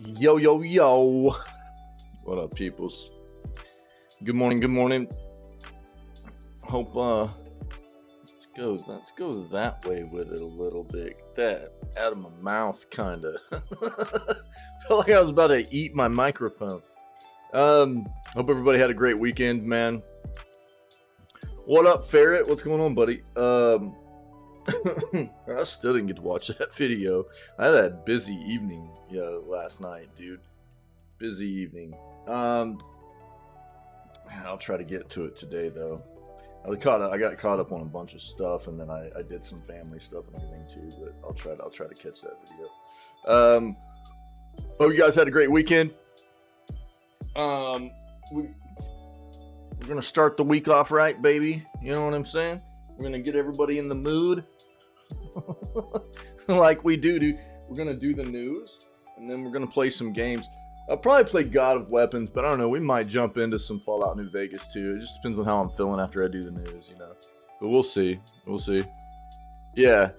Yo, yo, yo. What up, peoples? Good morning, good morning. Hope, let's go that way with it a little bit. Get that out of my mouth, kinda. Felt like I was about to eat my microphone. Hope everybody had a great weekend, man. What up, Ferret? What's going on, buddy? I still didn't get to watch that video. I had a busy evening, last night, dude. Busy evening. I'll try to get to it today, though. I got caught up on a bunch of stuff, and then I did some family stuff and everything too. But I'll try to catch that video. Hope you guys had a great weekend. We're gonna start the week off right, baby. You know what I'm saying? We're gonna get everybody in the mood, like we do, dude. We're gonna do the news, and then we're gonna play some games. I'll probably play God of Weapons, but I don't know. We might jump into some Fallout New Vegas too. It just depends on how I'm feeling after I do the news, But we'll see. We'll see. Yeah.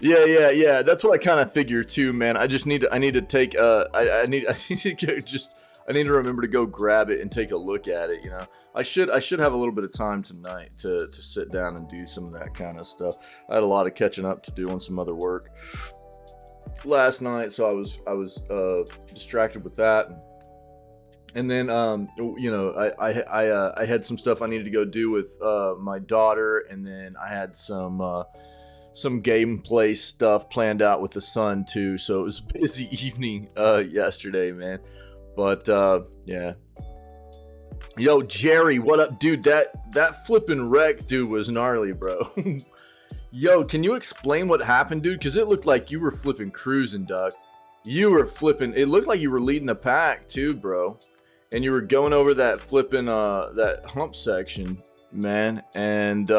That's what I kind of figure too, man. I need to take. I need to remember to go grab it and take a look at it. I should have a little bit of time tonight to sit down and do some of that kind of stuff. I had a lot of catching up to do on some other work last night, so I was distracted with that. And then I had some stuff I needed to go do with my daughter, and then I had some gameplay stuff planned out with the son too. So it was a busy evening yesterday, man. But yeah. Yo, Jerry, what up, dude? That flipping wreck, dude, was gnarly, bro. Yo, can you explain what happened, dude? Because it looked like you were flipping cruising, Doug. You were flipping. It looked like you were leading the pack too, bro. And you were going over that flipping that hump section, man. And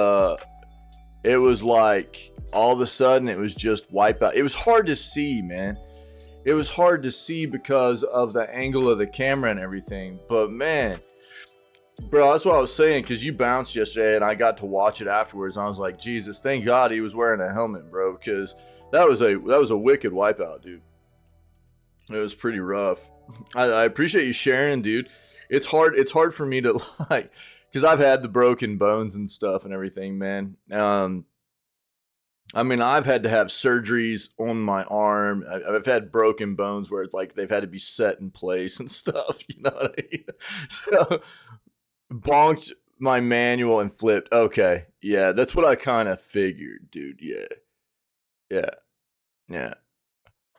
it was like all of a sudden it was just wipeout. It was hard to see, man. It was hard to see because of the angle of the camera and everything. But man, bro, that's what I was saying, because you bounced yesterday and I got to watch it afterwards. And I was like, Jesus, thank God he was wearing a helmet, bro, because that was a wicked wipeout, dude. It was pretty rough. I appreciate you sharing, dude. It's hard for me to like, because I've had the broken bones and stuff and everything, man. I mean, I've had to have surgeries on my arm. I've had broken bones where it's like they've had to be set in place and stuff. You know what I mean? So, bonked my manual and flipped. Okay, yeah, that's what I kind of figured, dude. Yeah.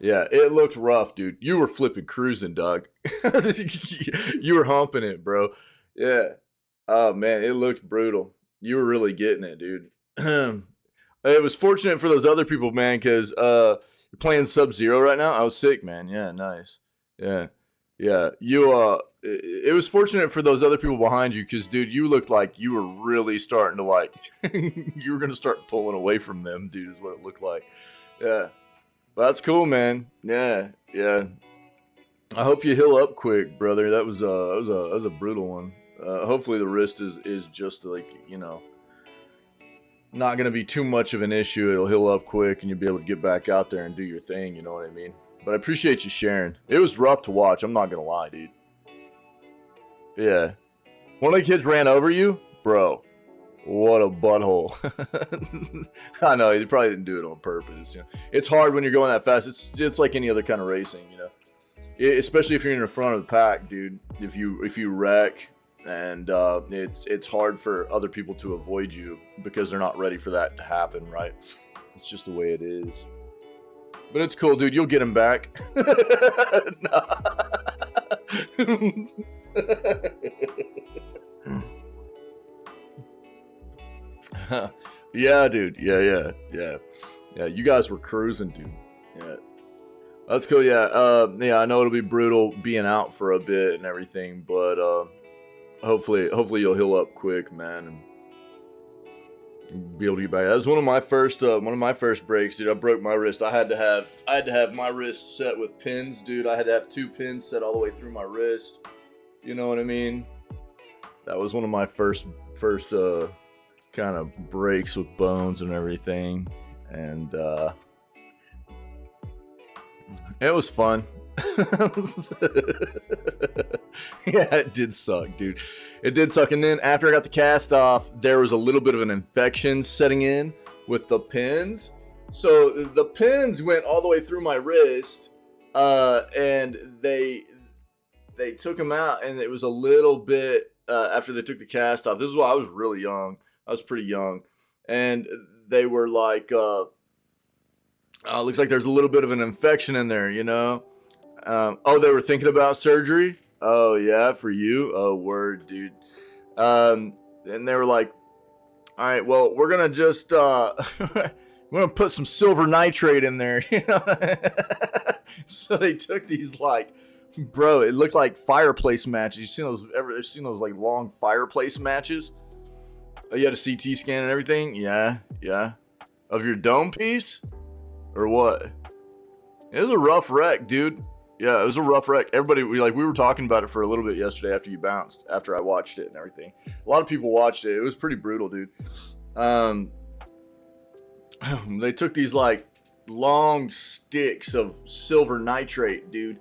It looked rough, dude. You were flipping cruising, dog. You were humping it, bro. Yeah. Oh man, it looked brutal. You were really getting it, dude. It was fortunate for those other people, man, because you're playing Sub-Zero right now. I was sick, man. Yeah, nice. Yeah. You it was fortunate for those other people behind you, because dude, you looked like you were really starting to like you were gonna start pulling away from them, dude, is what it looked like. Yeah. But that's cool, man. Yeah. I hope you heal up quick, brother. That was a brutal one. Hopefully the wrist is just like, not gonna be too much of an issue. It'll heal up quick and you'll be able to get back out there and do your thing, you know what I mean? But I appreciate you sharing. It was rough to watch, I'm not gonna lie, dude. Yeah. One of the kids ran over you? Bro, what a butthole. I know, he probably didn't do it on purpose. It's hard when you're going that fast. It's like any other kind of racing, especially if you're in the front of the pack, dude. If you wreck, and it's hard for other people to avoid you because they're not ready for that to happen, right? It's just the way it is. But it's cool, dude. You'll get him back. Yeah, dude. Yeah. You guys were cruising, dude. Yeah. That's cool. Yeah. I know it'll be brutal being out for a bit and everything, but hopefully you'll heal up quick, man, and be able to get back. That was one of my first breaks, dude. I broke my wrist. I had to have my wrist set with pins, dude. I had to have 2 pins set all the way through my wrist. You know what I mean? That was one of my first kind of breaks with bones and everything, and it was fun. Yeah, it did suck, dude. It did suck. And then after I got the cast off, there was a little bit of an infection setting in with the pins. So the pins went all the way through my wrist, and they took them out, and it was a little bit after they took the cast off. This is why I was really young. I was pretty young, and they were like, looks like there's a little bit of an infection in there, you know. Oh, they were thinking about surgery. Oh yeah, for you. Oh word, dude. And they were like, all right, well, we're gonna just we're gonna put some silver nitrate in there, you know. So they took these, like, bro, it looked like fireplace matches. You seen those like long fireplace matches? Oh, you had a CT scan and everything? Yeah. Of your dome piece? Or what? It was a rough wreck, dude. Yeah, it was a rough wreck. Everybody, we were talking about it for a little bit yesterday after you bounced, after I watched it and everything. A lot of people watched it. It was pretty brutal, dude. They took these, like, long sticks of silver nitrate, dude,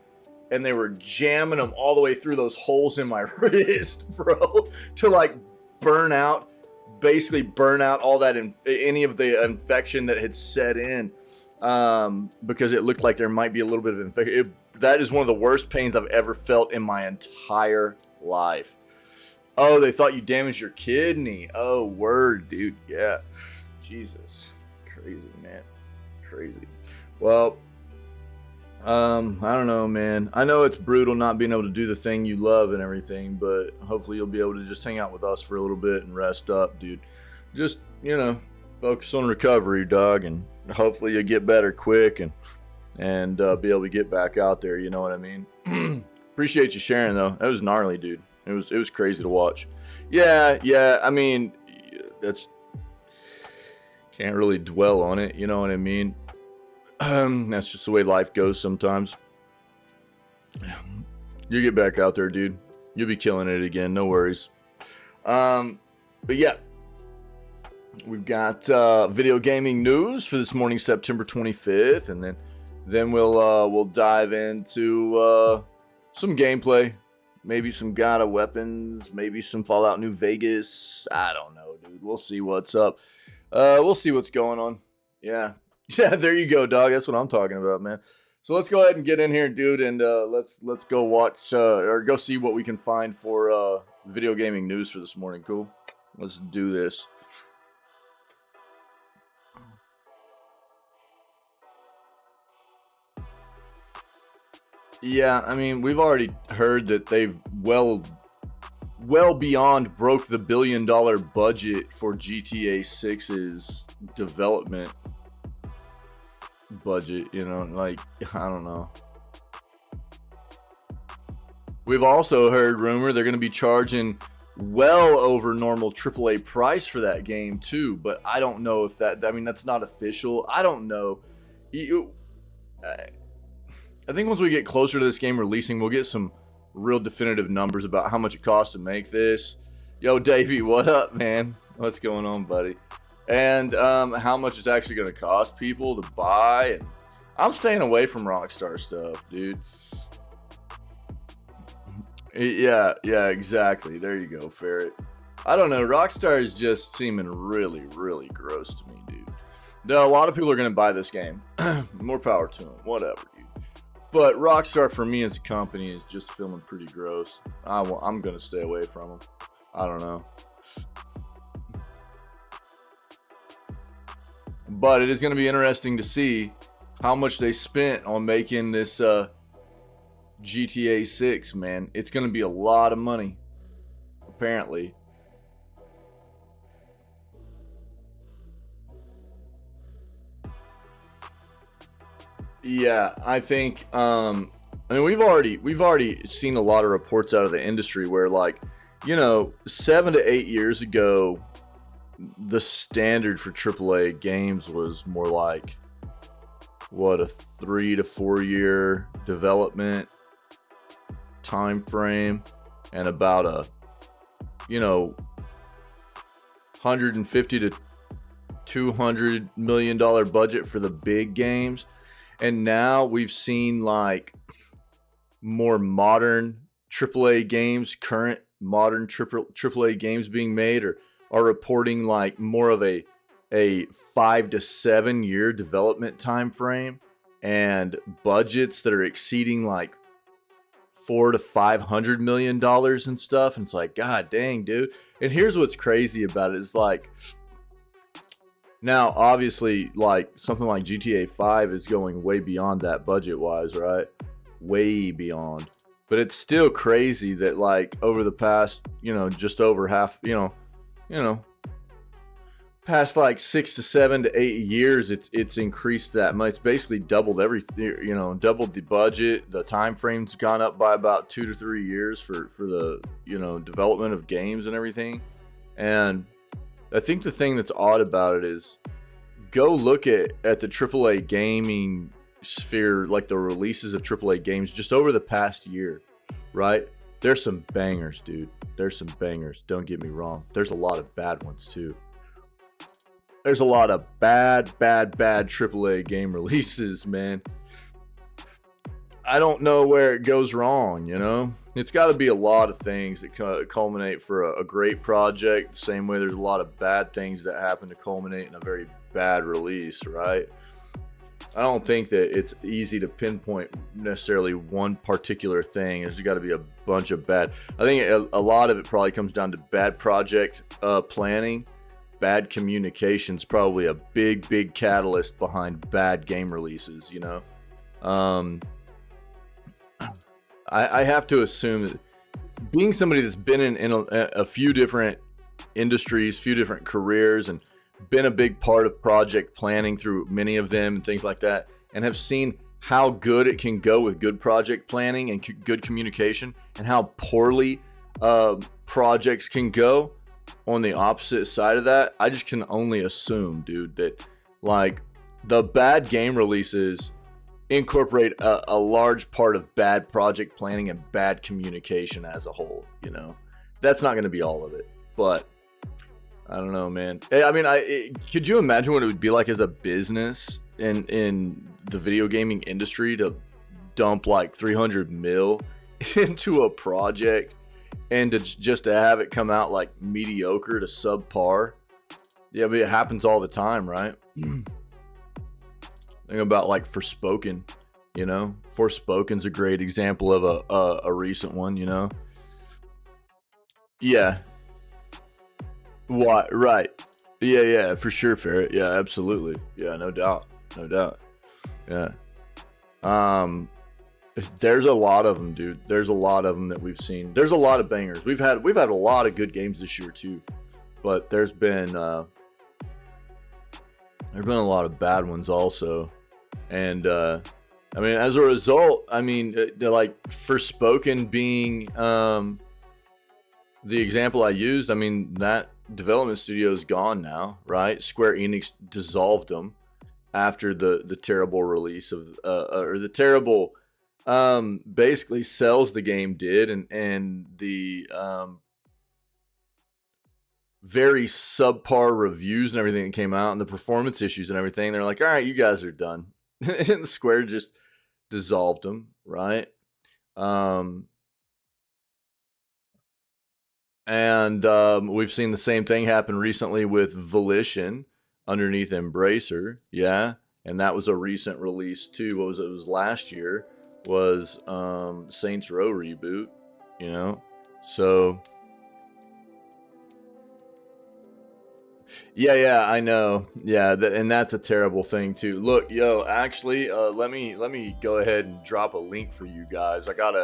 and they were jamming them all the way through those holes in my wrist, bro, to, like, basically burn out all that, any of the infection that had set in, because it looked like there might be a little bit of infection. That is one of the worst pains I've ever felt in my entire life. Oh, they thought you damaged your kidney. Oh, word, dude. Yeah. Jesus. Crazy, man. Crazy. Well, I don't know, man. I know it's brutal not being able to do the thing you love and everything, but hopefully you'll be able to just hang out with us for a little bit and rest up, dude. Just, you know, focus on recovery, dog, and hopefully you'll get better quick and be able to get back out there, you know what I mean? Appreciate you sharing, though. That was gnarly, dude. It was crazy to watch. Yeah, I mean, that's, can't really dwell on it, you know what I mean? That's just the way life goes sometimes. You get back out there, dude. You'll be killing it again, no worries. But yeah, we've got video gaming news for this morning, September 25th, and then we'll dive into some gameplay, maybe some God of Weapons, maybe some Fallout New Vegas. I don't know, dude. We'll see what's up. We'll see what's going on. Yeah, there you go, dog. That's what I'm talking about, man. So let's go ahead and get in here, dude, and let's go watch or go see what we can find for video gaming news for this morning. Cool. Let's do this. Yeah, I mean, we've already heard that they've well beyond broke the $1 billion budget for GTA 6's development budget, you know, like, I don't know. We've also heard rumor they're going to be charging well over normal AAA price for that game too, but I don't know if I mean, that's not official. I don't know. I think once we get closer to this game releasing, we'll get some real definitive numbers about how much it costs to make this. Yo, Davey, what up, man? What's going on, buddy? And how much it's actually going to cost people to buy. And I'm staying away from Rockstar stuff, dude. Yeah, exactly. There you go, Ferret. I don't know. Rockstar is just seeming really, really gross to me, dude. Now, a lot of people are going to buy this game. More power to them. Whatever, dude. But Rockstar, for me as a company, is just feeling pretty gross. I'm going to stay away from them. I don't know. But it is going to be interesting to see how much they spent on making this GTA 6, man. It's going to be a lot of money, apparently. Yeah, I think I mean we've already seen a lot of reports out of the industry where, like, you know, 7 to 8 years ago, the standard for AAA games was more like, what, a 3 to 4 year development time frame and about a, you know, $150 to $200 million budget for the big games. And now we've seen, like, more modern AAA games, current modern AAA games being made, are reporting like more of a 5 to 7 year development time frame and budgets that are exceeding like $400 to $500 million and stuff. And it's like, God dang, dude. And here's what's crazy about it is like, now obviously like something like GTA 5 is going way beyond that budget wise, right? Way beyond. But it's still crazy that like over the past, just over half, past like 6 to 7 to 8 years, it's increased that much. It's basically doubled everything, doubled the budget. The time frame's gone up by about 2 to 3 years for the, development of games and everything. And I think the thing that's odd about it is go look at the AAA gaming sphere, like the releases of AAA games just over the past year, right? There's some bangers, dude. There's some bangers. Don't get me wrong. There's a lot of bad ones too. There's a lot of bad AAA game releases, man. I don't know where it goes wrong, It's got to be a lot of things that culminate for a great project. The same way there's a lot of bad things that happen to culminate in a very bad release, right? I don't think that it's easy to pinpoint necessarily one particular thing. There's got to be a bunch of bad. I think a lot of it probably comes down to bad project planning. Bad communication's probably a big catalyst behind bad game releases, I have to assume that being somebody that's been in a few different industries, few different careers, and been a big part of project planning through many of them and things like that, and have seen how good it can go with good project planning and good communication, and how poorly projects can go on the opposite side of that. I just can only assume, dude, that like the bad game releases incorporate a large part of bad project planning and bad communication as a whole. That's not going to be all of it, but I don't know, man. I mean, could you imagine what it would be like as a business in the video gaming industry to dump like 300 mil into a project and just to have it come out like mediocre to subpar? Yeah, but it happens all the time, right? Think about like Forspoken, Forspoken's a great example of a recent one, Yeah. What? Right. Yeah, for sure, Ferret. Yeah, absolutely. Yeah, no doubt. Yeah. There's a lot of them, dude. There's a lot of them that we've seen. There's a lot of bangers. We've had a lot of good games this year too, but there's been a lot of bad ones also. And I mean, as a result, I mean, like Forspoken being the example I used. I mean, that development studio is gone now, right? Square Enix dissolved them after the terrible release of or the terrible basically sells the game did, and the very subpar reviews and everything that came out, and the performance issues and everything. They're like, all right, you guys are done. And Square just dissolved them, right? And we've seen the same thing happen recently with Volition underneath Embracer, yeah, and that was a recent release too. What was it? It was last year. Was Saints Row reboot, So yeah, I know. Yeah, and that's a terrible thing too. Look, actually, let me go ahead and drop a link for you guys. I got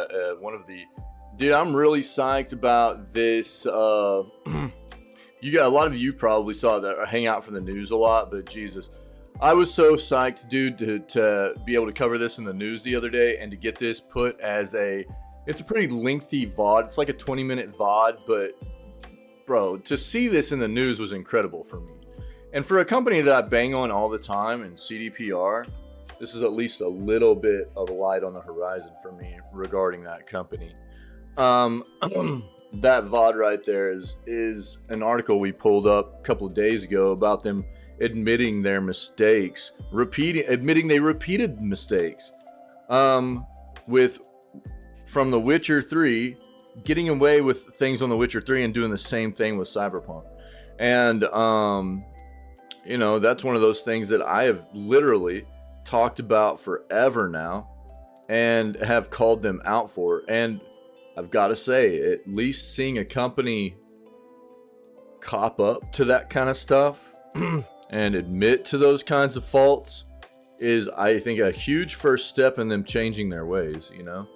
dude, I'm really psyched about this. You got a lot of you probably saw that hang out from the news a lot, but Jesus, I was so psyched, dude, to be able to cover this in the news the other day and to get this put as it's a pretty lengthy VOD. It's like a 20-minute VOD, but bro, to see this in the news was incredible for me. And for a company that I bang on all the time in CDPR, this is at least a little bit of a light on the horizon for me regarding that company. That VOD right there is an article we pulled up a couple of days ago about them admitting their mistakes, admitting they repeated mistakes, with from The Witcher 3, getting away with things on The Witcher 3 and doing the same thing with Cyberpunk. And, you know, that's one of those things that I have literally talked about forever now and have called them out for. And I've got to say, at least seeing a company cop up to that kind of stuff and admit to those kinds of faults is, I think, a huge first step in them changing their ways, you know?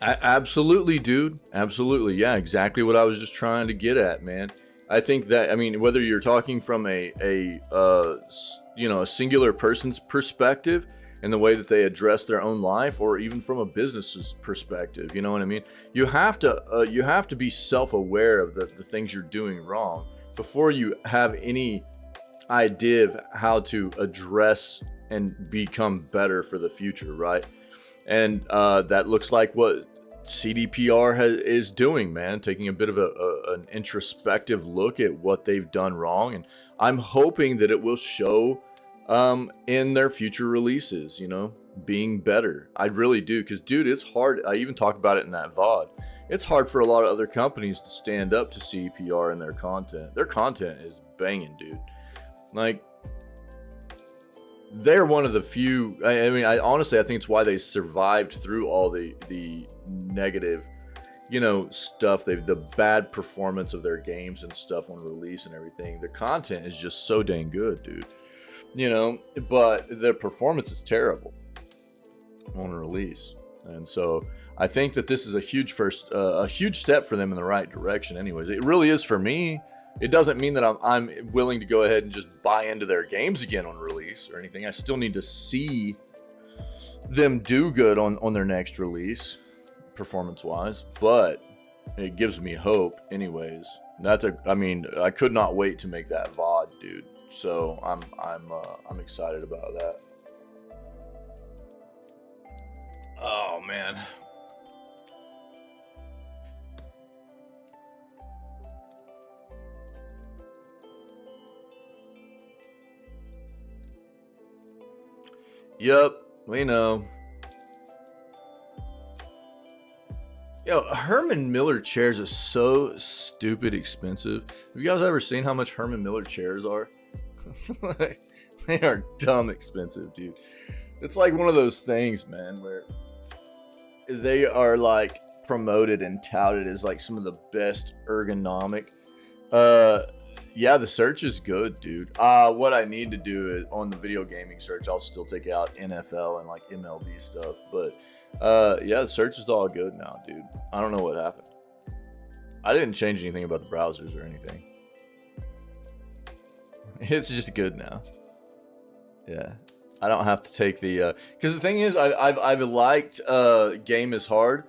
Absolutely, dude. Absolutely. Yeah, exactly what I was just trying to get at, man. I think that, I mean, whether you're talking from a singular person's perspective and the way that they address their own life, or even from a business's perspective, you know what I mean? You have to be self-aware of the things you're doing wrong before you have any idea of how to address and become better for the future, right? And that looks like what CDPR is doing, man, taking a bit of an introspective look at what they've done wrong, and I'm hoping that it will show in their future releases, you know, being better. I really do, because dude, it's hard. I even talk about it in that VOD. It's hard for a lot of other companies to stand up to CDPR and their content. Their content is banging, dude. Like, they're one of the few. I mean, honestly, I think it's why they survived through all the negative, you know, stuff. The bad performance of their games and stuff on release and everything. The content is just so dang good, dude. You know, but the performance is terrible on release, and so I think that this is a huge step for them in the right direction. Anyways, it really is for me. It doesn't mean that I'm willing to go ahead and just buy into their games again on release or anything. I still need to see them do good on their next release, performance-wise. But it gives me hope, anyways. I mean, I could not wait to make that VOD, dude. So I'm excited about that. Oh man. Yep, we know. Yo, Herman Miller chairs are so stupid expensive. Have you guys ever seen how much Herman Miller chairs are? They are dumb expensive, dude. It's like one of those things, man, where they are like promoted and touted as like some of the best ergonomic. Yeah, the search is good, dude. What I need to do is on the video gaming search, I'll still take out NFL and like MLB stuff, but yeah, the search is all good now, dude. I don't know what happened. I didn't change anything about the browsers or anything. It's just good now. Yeah, I don't have to take the because the thing is, I've liked Game is Hard.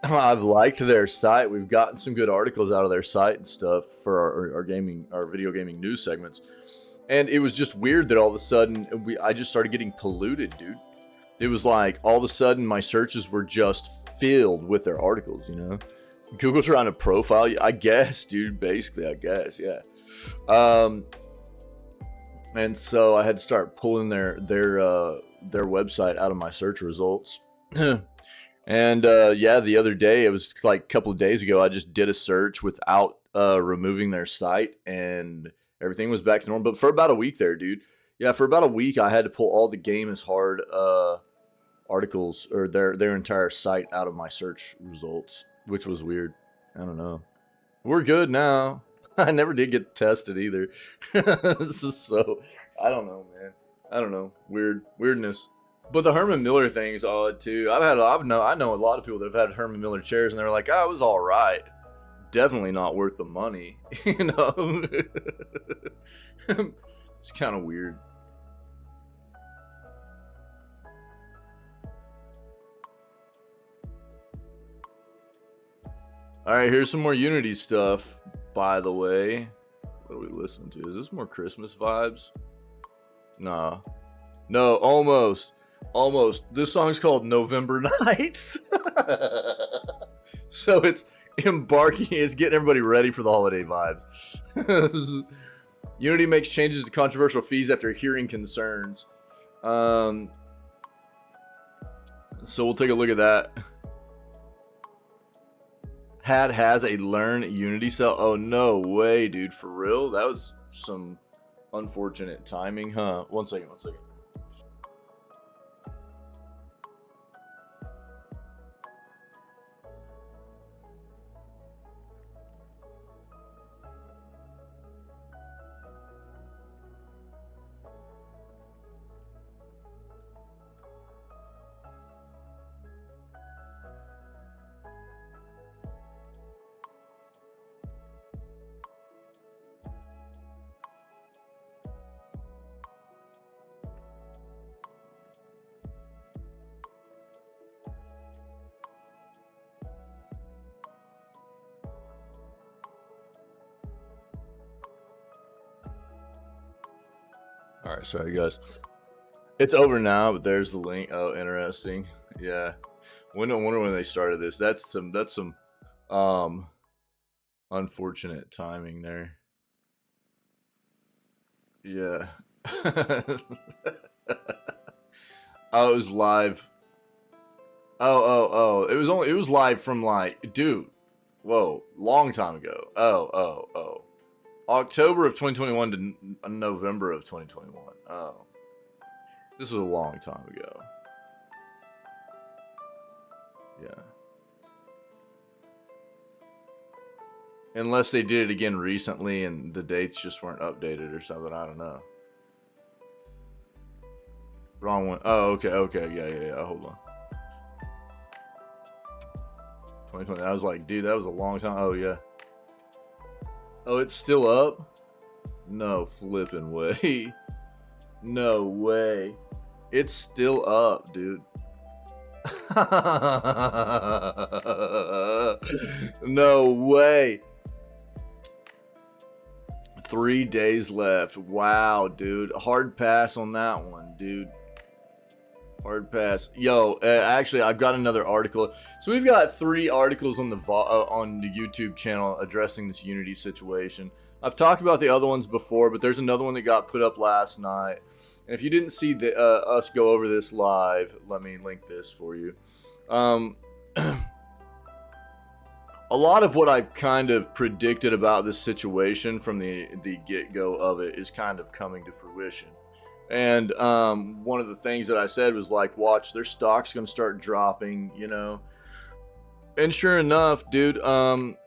I've liked their site. We've gotten some good articles out of their site and stuff for our video gaming news segments. And it was just weird that all of a sudden I just started getting polluted, dude. It was like all of a sudden my searches were just filled with their articles, you know. Google trying to profile you, I guess, dude. Basically, I guess, yeah. And so I had to start pulling their website out of my search results. And yeah, the other day, it was like a couple of days ago, I just did a search without removing their site, and everything was back to normal. But for about a week there, dude. Yeah, for about a week, I had to pull all the Game is Hard articles or their entire site out of my search results, which was weird. I don't know. We're good now. I never did get tested either. This is so, I don't know, man. I don't know. Weirdness. But the Herman Miller thing is odd too. I know a lot of people that have had Herman Miller chairs and they're like, oh, it was all right. Definitely not worth the money, you know. It's kind of weird. All right, here's some more Unity stuff. By the way, what are we listening to? Is this more Christmas vibes? Nah. No, almost. This song's called November Nights. So it's getting everybody ready for the holiday vibes. Unity makes changes to controversial fees after hearing concerns. So we'll take a look at that. Has a learn Unity cell. Oh, no way, dude. For real? That was some unfortunate timing, huh? One second. All right, sorry guys. It's over now, but there's the link. Oh, interesting. Yeah. I wonder when they started this. That's some unfortunate timing there. Yeah. Oh, it was live. Oh. It was live from like, dude. Whoa, long time ago. Oh. October of 2021 to November of 2021. Oh. This was a long time ago. Yeah. Unless they did it again recently and the dates just weren't updated or something. I don't know. Wrong one. Oh, okay. Yeah. Hold on. 2020. I was like, dude, that was a long time. Oh, yeah. Oh, it's still up? No flipping way. No way. It's still up, dude. No way. 3 days left. Wow, dude. Hard pass on that one, dude. Hard pass. Yo, actually, I've got another article. So we've got 3 articles on the YouTube channel addressing this Unity situation. I've talked about the other ones before, but there's another one that got put up last night. And if you didn't see us go over this live, let me link this for you. A lot of what I've kind of predicted about this situation from the get-go of it is kind of coming to fruition. And one of the things that I said was like, watch, their stock's gonna start dropping, you know. And sure enough, dude, about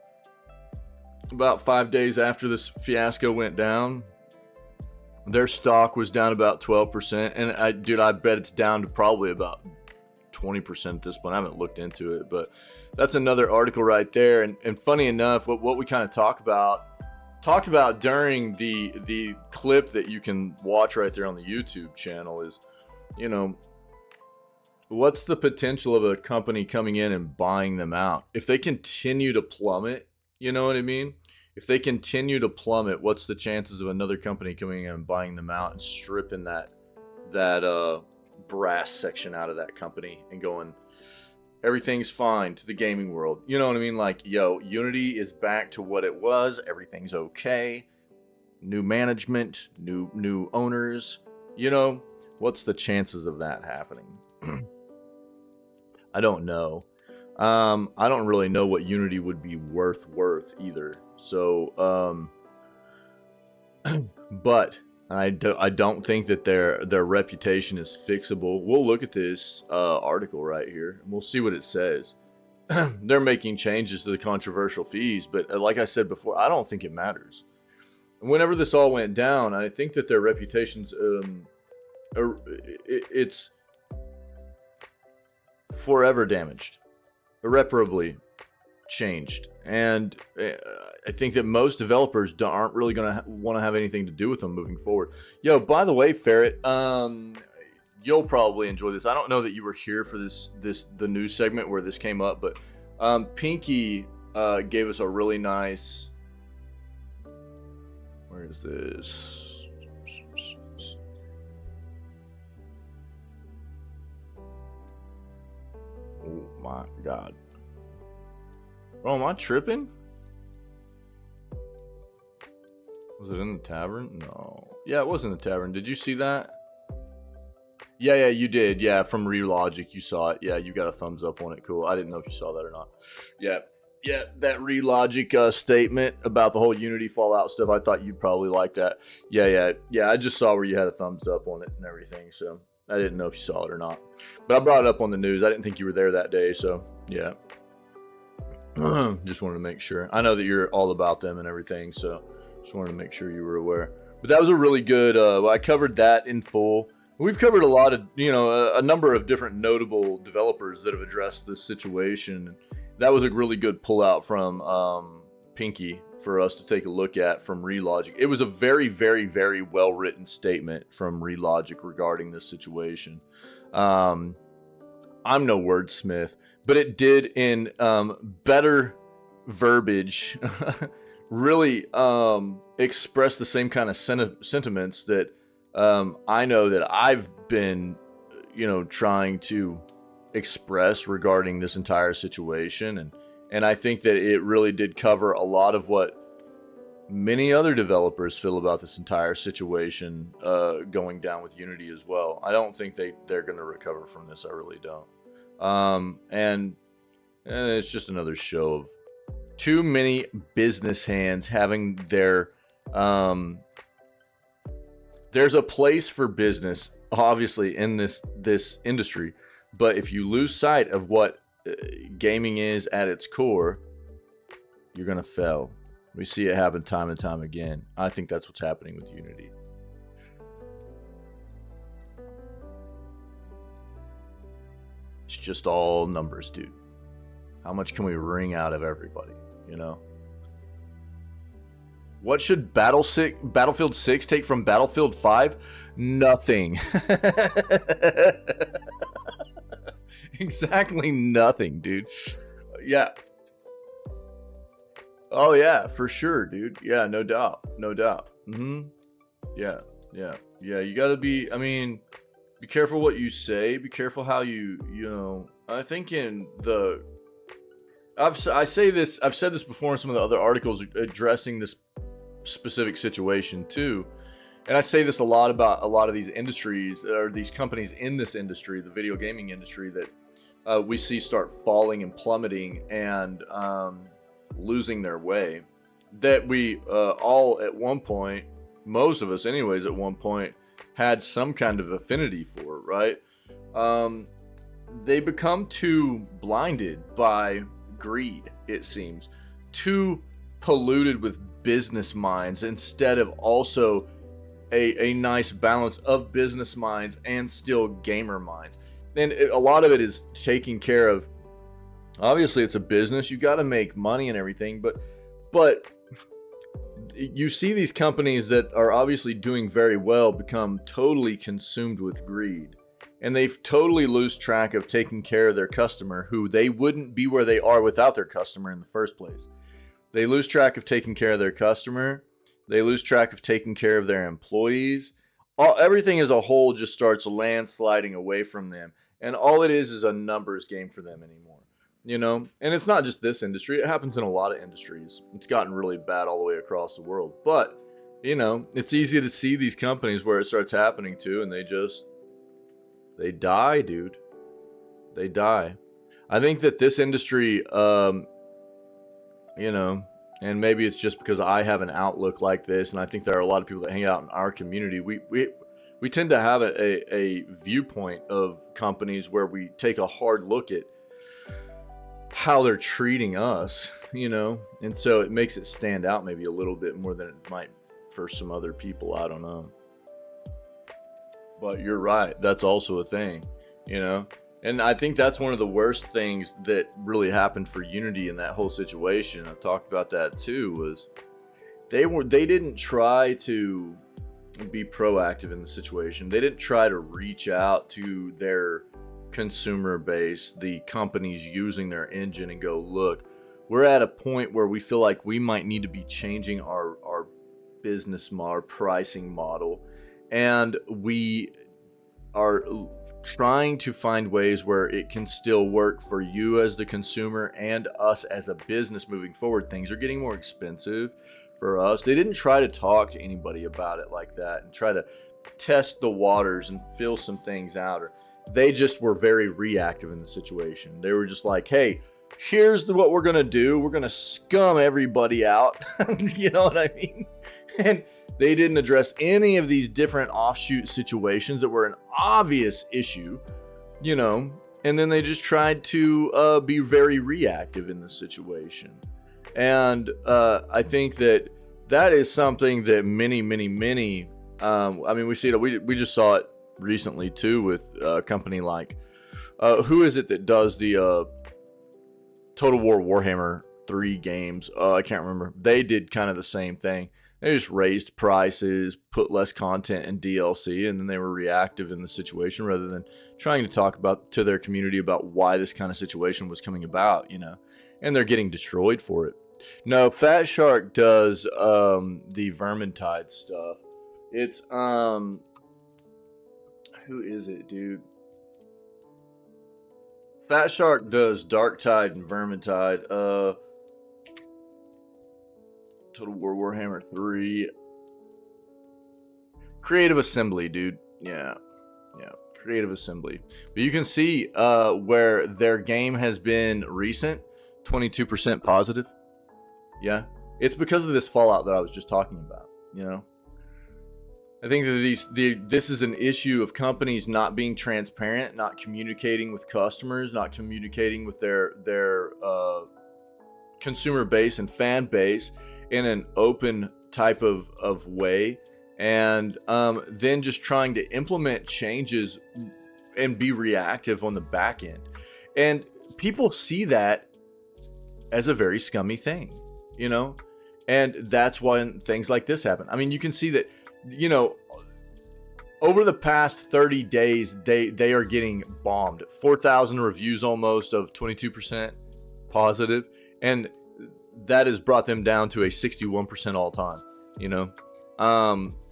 5 days after this fiasco went down, their stock was down about 12%. And I bet it's down to probably about 20% at this point. I haven't looked into it, but that's another article right there. And funny enough, what we kind of talked about during the clip that you can watch right there on the YouTube channel is, you know, what's the potential of a company coming in and buying them out? If they continue to plummet, you know what I mean? If they continue to plummet, what's the chances of another company coming in and buying them out and stripping that brass section out of that company and going, everything's fine to the gaming world? You know what I mean? Like, yo, Unity is back to what it was. Everything's okay. New management, new owners. You know, what's the chances of that happening? I don't know. I don't really know what Unity would be worth either. So, but I don't think that their reputation is fixable. We'll look at this article right here, and we'll see what it says. They're making changes to the controversial fees, but like I said before, I don't think it matters. Whenever this all went down, I think that their reputations, it's forever damaged, irreparably changed, and I think that most developers aren't really going to want to have anything to do with them moving forward. Yo, by the way, Ferret, you'll probably enjoy this. I don't know that you were here for the news segment where this came up, but Pinky gave us a really nice. Where is this? Oh my God. Bro, am I tripping? Was it in the tavern? No. Yeah, it was in the tavern. Did you see that? Yeah, you did. Yeah, from Relogic, you saw it. Yeah, you got a thumbs up on it. Cool. I didn't know if you saw that or not. Yeah, that Relogic statement about the whole Unity Fallout stuff. I thought you'd probably like that. Yeah. I just saw where you had a thumbs up on it and everything. So I didn't know if you saw it or not. But I brought it up on the news. I didn't think you were there that day. So yeah, just wanted to make sure. I know that you're all about them and everything. So just wanted to make sure you were aware. But that was a really good. I covered that in full. We've covered a lot of, a number of different notable developers that have addressed this situation. That was a really good pullout from Pinky for us to take a look at from Relogic. It was a very, very, very well-written statement from Relogic regarding this situation. I'm no wordsmith, but it did in better verbiage really express the same kind of sentiments that I know that I've been, trying to express regarding this entire situation. And I think that it really did cover a lot of what many other developers feel about this entire situation going down with Unity as well. I don't think they're going to recover from this. I really don't. And it's just another show of too many business hands having their... There's a place for business, obviously, in this industry. But if you lose sight of what gaming is at its core, you're going to fail. We see it happen time and time again. I think that's what's happening with Unity. It's just all numbers, dude. How much can we wring out of everybody, What should Battlefield 6 take from Battlefield 5? Nothing. Exactly nothing, dude. Yeah. Oh, yeah, for sure, dude. Yeah, no doubt. Yeah. You gotta be, be careful what you say. Be careful how I think I've said this before in some of the other articles addressing this specific situation too, and I say this a lot about a lot of these industries or these companies in this industry, the video gaming industry, that we see start falling and plummeting and losing their way, that we all at one point, most of us anyways, at one point had some kind of affinity for, right? They become too blinded by greed, it seems, too polluted with business minds instead of also a nice balance of business minds and still gamer minds. And a lot of it is taking care of, obviously it's a business, you got to make money and everything, but you see these companies that are obviously doing very well become totally consumed with greed, and they totally lose track of taking care of their customer, who they wouldn't be where they are without their customer in the first place. They lose track of taking care of their customer. They lose track of taking care of their employees. Everything as a whole just starts landsliding away from them. And all it is a numbers game for them anymore. And it's not just this industry. It happens in a lot of industries. It's gotten really bad all the way across the world. But, it's easy to see these companies where it starts happening too, and they die, dude. They die. I think that this industry, and maybe it's just because I have an outlook like this, and I think there are a lot of people that hang out in our community. We tend to have a viewpoint of companies where we take a hard look at how they're treating us, and so it makes it stand out maybe a little bit more than it might for some other people. I don't know. But you're right. That's also a thing, And I think that's one of the worst things that really happened for Unity in that whole situation. I talked about that too, was they didn't try to be proactive in the situation. They didn't try to reach out to their consumer base, the companies using their engine, and go, look, we're at a point where we feel like we might need to be changing our business model, our pricing model, and we are trying to find ways where it can still work for you as the consumer and us as a business moving forward. Things are getting more expensive for us. They didn't try to talk to anybody about it like that and try to test the waters and feel some things out, or they just were very reactive in the situation. They were just like, hey, here's what we're gonna do. We're gonna scum everybody out. You know what I mean? And they didn't address any of these different offshoot situations that were an obvious issue, you know, and then they just tried to be very reactive in the situation. And I think that is something that many, I mean, we see it, we just saw it recently too with a company like, who is it that does the Total War Warhammer 3 games? I can't remember. They did kind of the same thing. They just raised prices, put less content in DLC, and then they were reactive in the situation rather than trying to talk to their community about why this kind of situation was coming about, you know. And they're getting destroyed for it. No, Fat Shark does the Vermintide stuff. It's who is it, dude? Fat Shark does Darktide and Vermintide. Total War Warhammer 3. Creative Assembly, dude. Yeah. Creative Assembly. But you can see where their game has been recent, 22% positive. Yeah. It's because of this fallout that I was just talking about, you know. I think that this is an issue of companies not being transparent, not communicating with customers, not communicating with their consumer base and fan base in an open type of way, and then just trying to implement changes and be reactive on the back end. And people see that as a very scummy thing, you know? And that's why things like this happen. I mean, you can see that, you know, over the past 30 days, they are getting bombed. 4,000 reviews almost of 22% positive. And that has brought them down to a 61% all time, you know.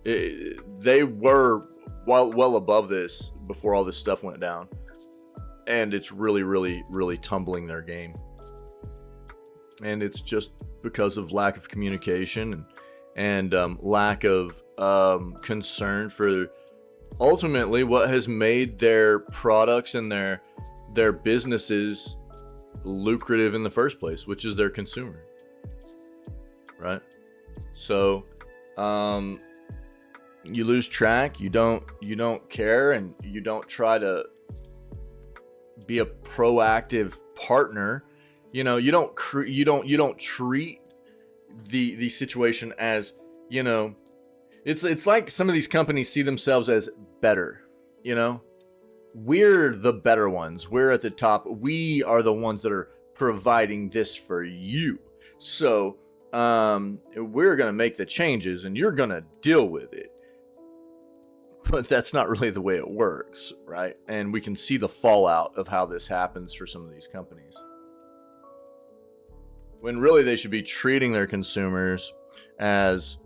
They were well above this before all this stuff went down. And it's really tumbling their game. And it's just because of lack of communication and lack of concern for ultimately what has made their products and their businesses lucrative in the first place, which is their consumer. Right? So you lose track, you don't care, and you don't try to be a proactive partner. You know, you don't treat the situation as, you know, it's like some of these companies see themselves as better, you know. We're the better ones. We're at the top. We are the ones that are providing this for you. So we're going to make the changes and you're going to deal with it. But that's not really the way it works, right? And we can see the fallout of how this happens for some of these companies. When really they should be treating their consumers as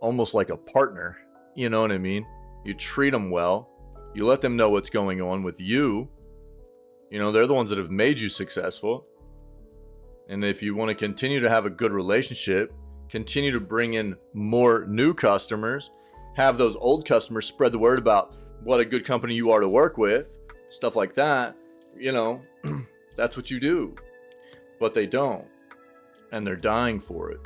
almost like a partner. You know what I mean? You treat them well. You let them know what's going on with you. You know, they're the ones that have made you successful. And if you want to continue to have a good relationship, continue to bring in more new customers, have those old customers spread the word about what a good company you are to work with, stuff like that, you know, that's what you do. But they don't. And they're dying for it.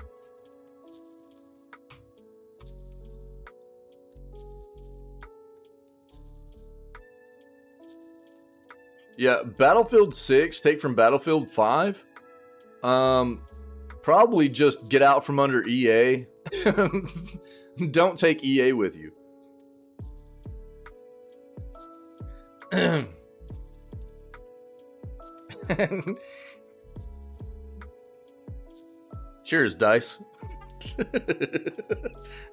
Yeah, Battlefield 6, take from Battlefield 5. Probably just get out from under EA. Don't take EA with you. Cheers, Dice.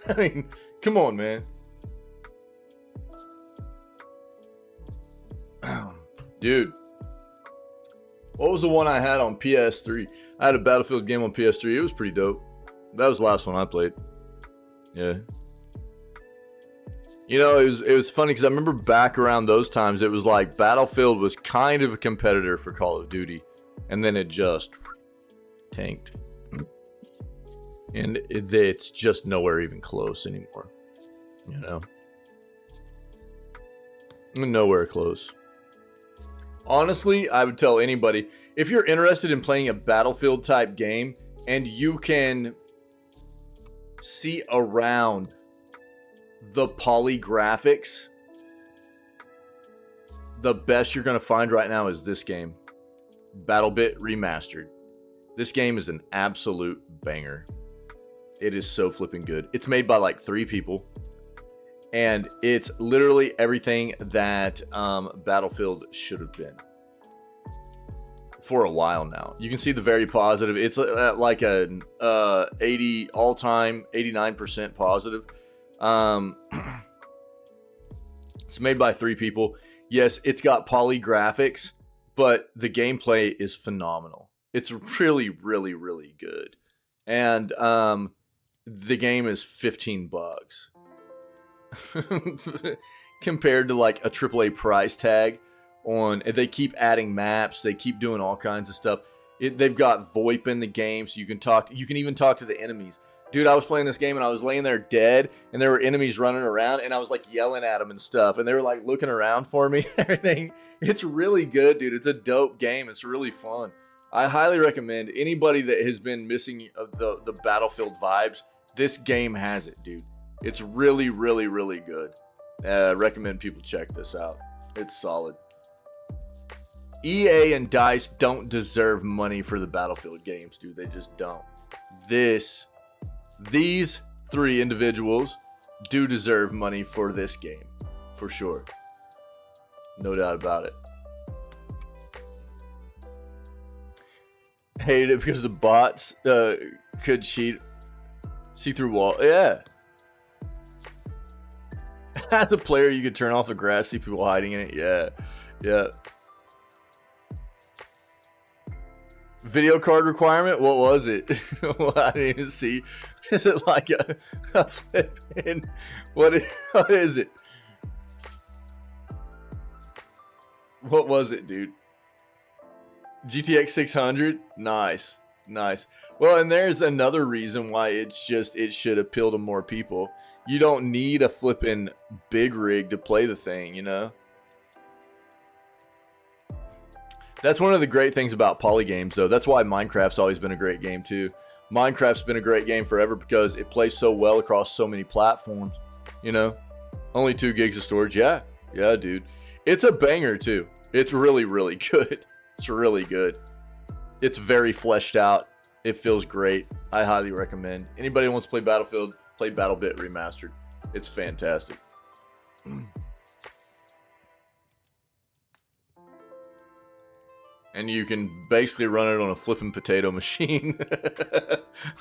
I mean, come on, man. Dude, what was the one I had on PS3? I had a Battlefield game on PS3. It was pretty dope. That was the last one I played. Yeah. You know, it was funny because I remember back around those times, it was like Battlefield was kind of a competitor for Call of Duty. And then it just tanked. And it's just nowhere even close anymore. You know? Nowhere close. Honestly, I would tell anybody, if you're interested in playing a Battlefield type game and you can see around the poly graphics, the best you're going to find right now is this game, BattleBit Remastered. This game is an absolute banger. It is so flipping good. It's made by like 3 people. And it's literally everything that Battlefield should have been for a while now. You can see the very positive. It's like an 80 all-time 89% positive. It's made by 3 people. Yes, it's got poly graphics, but the gameplay is phenomenal. It's really, really, really good. And the game is $15 compared to like a AAA price tag on. They keep adding maps, they keep doing all kinds of stuff. They've got VoIP in the game, so you can talk. You can even talk to the enemies. Dude, I was playing this game and I was laying there dead, and there were enemies running around, and I was like yelling at them and stuff, and they were like looking around for me. Everything. It's really good, dude. It's a dope game. It's really fun. I highly recommend anybody that has been missing the Battlefield vibes. This game has it, dude. It's really, really, really good. Recommend people check this out. It's solid. EA and DICE don't deserve money for the Battlefield games, dude. They just don't. These 3 individuals do deserve money for this game, for sure. No doubt about it. Hated it because the bots could cheat, see through wall. Yeah. As a player, you could turn off the grass, see people hiding in it. Yeah, yeah. Video card requirement? What was it? Well, I didn't even see. Is it like a flipping? What is it? What was it, dude? GTX 600? Nice, nice. Well, and there's another reason why it should appeal to more people. You don't need a flipping big rig to play the thing, you know? That's one of the great things about poly games, though. That's why Minecraft's always been a great game, too. Minecraft's been a great game forever because it plays so well across so many platforms, you know? Only 2 gigs of storage. Yeah, yeah, dude. It's a banger, too. It's really, really good. It's really good. It's very fleshed out. It feels great. I highly recommend. Anybody who wants to play Battlefield, play BattleBit Remastered. It's fantastic. And you can basically run it on a flipping potato machine.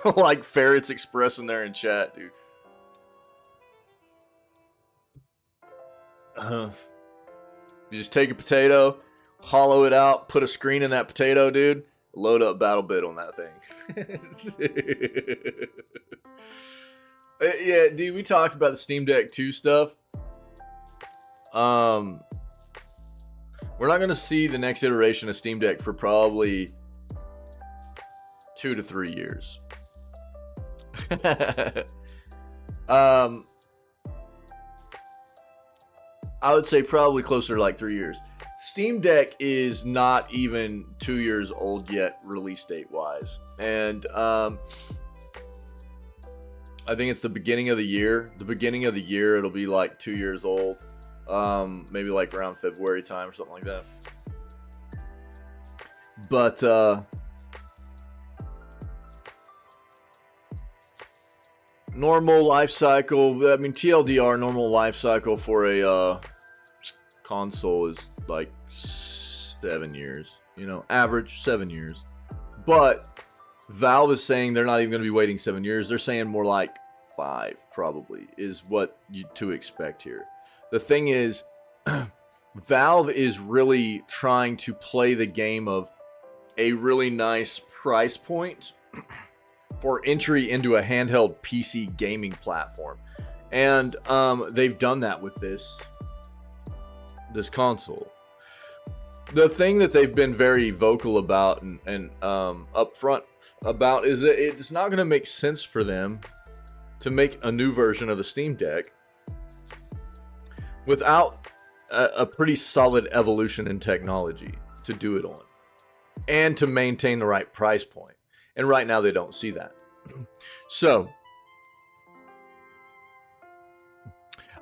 Like Ferret's expressing there in chat, dude. You just take a potato, hollow it out, put a screen in that potato, dude. Load up BattleBit on that thing. Yeah, dude, we talked about the Steam Deck 2 stuff. We're not going to see the next iteration of Steam Deck for probably 2 to 3 years. I would say probably closer to like 3 years. Steam Deck is not even 2 years old yet, release date wise. And I think it's the beginning of the year. The beginning of the year, it'll be like 2 years old. Maybe like around February time or something like that. But normal life cycle, I mean TLDR, normal life cycle for a console is like 7 years, you know, average 7 years. But Valve is saying they're not even going to be waiting 7 years. They're saying more like 5 probably is what you to expect here. The thing is, Valve is really trying to play the game of a really nice price point for entry into a handheld PC gaming platform. And they've done that with this console. The thing that they've been very vocal about and upfront about is that it's not going to make sense for them to make a new version of the Steam Deck without a pretty solid evolution in technology to do it on, and to maintain the right price point. And right now they don't see that. So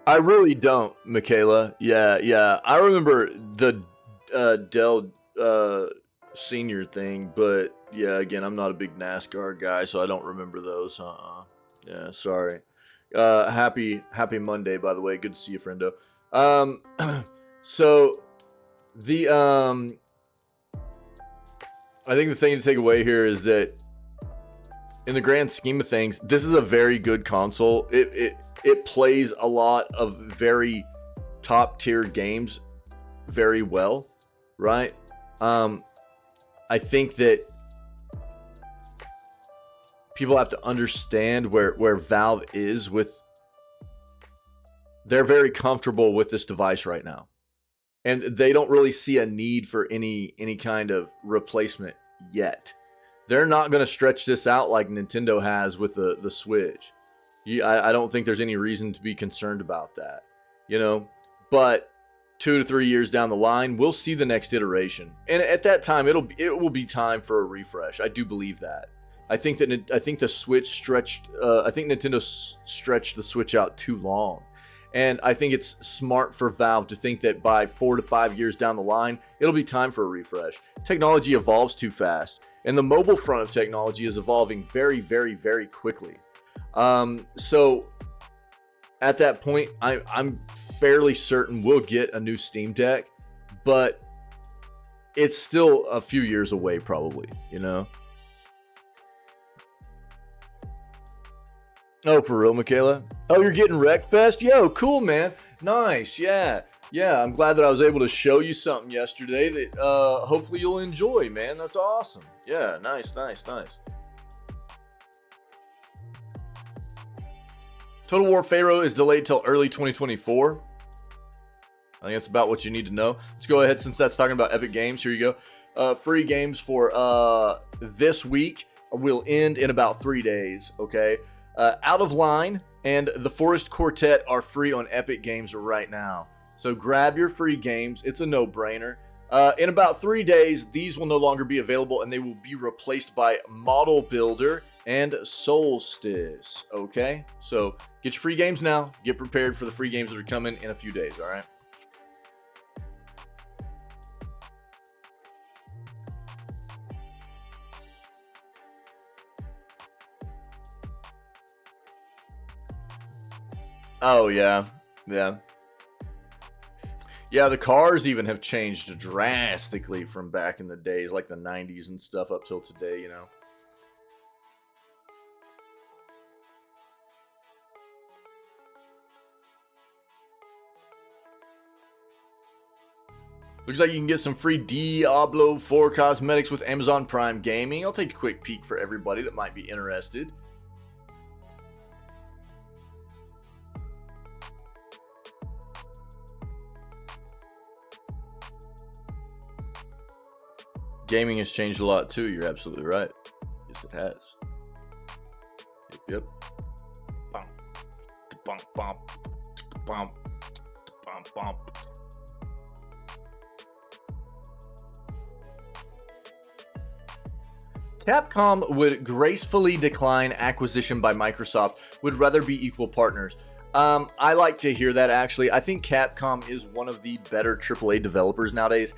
I really don't, Michaela. Yeah. I remember the Dell senior thing, but yeah, again, I'm not a big NASCAR guy, so I don't remember those. Yeah, sorry. Happy Monday, by the way. Good to see you, friendo. So the I think the thing to take away here is that in the grand scheme of things, this is a very good console. It plays a lot of very top tier games very well, right? I think that people have to understand where Valve is with. They're very comfortable with this device right now, and they don't really see a need for any kind of replacement yet. They're not going to stretch this out like Nintendo has with the Switch. I don't think there's any reason to be concerned about that, you know. But 2 to 3 years down the line, we'll see the next iteration, and at that time, it will be time for a refresh. I do believe that. I think the Switch stretched. I think Nintendo stretched the Switch out too long, and I think it's smart for Valve to think that by 4 to 5 years down the line, it'll be time for a refresh. Technology evolves too fast, and the mobile front of technology is evolving very, very, very quickly. So at that point, I'm fairly certain we'll get a new Steam Deck, but it's still a few years away, probably, you know? Oh, for real, Michaela? Oh, you're getting Wreckfest? Yo, cool, man. Nice, yeah. I'm glad that I was able to show you something yesterday that hopefully you'll enjoy, man. That's awesome. Yeah, nice. Total War Pharaoh is delayed till early 2024. I think that's about what you need to know. Let's go ahead, since that's talking about Epic Games. Here you go. Free games for this week will end in about 3 days, okay? Out of Line and The Forest Quartet are free on Epic Games right now. So grab your free games. It's a no-brainer. In about 3 days, these will no longer be available, and they will be replaced by Model Builder and Solstice, okay? So get your free games now. Get prepared for the free games that are coming in a few days, all right? Oh, yeah. Yeah, the cars even have changed drastically from back in the days, like the 90s and stuff up till today, you know? Looks like you can get some free Diablo 4 cosmetics with Amazon Prime Gaming. I'll take a quick peek for everybody that might be interested. Gaming has changed a lot too. You're absolutely right. Yes, it has. Yep. Capcom would gracefully decline acquisition by Microsoft, would rather be equal partners. I like to hear that, actually. I think Capcom is one of the better AAA developers nowadays.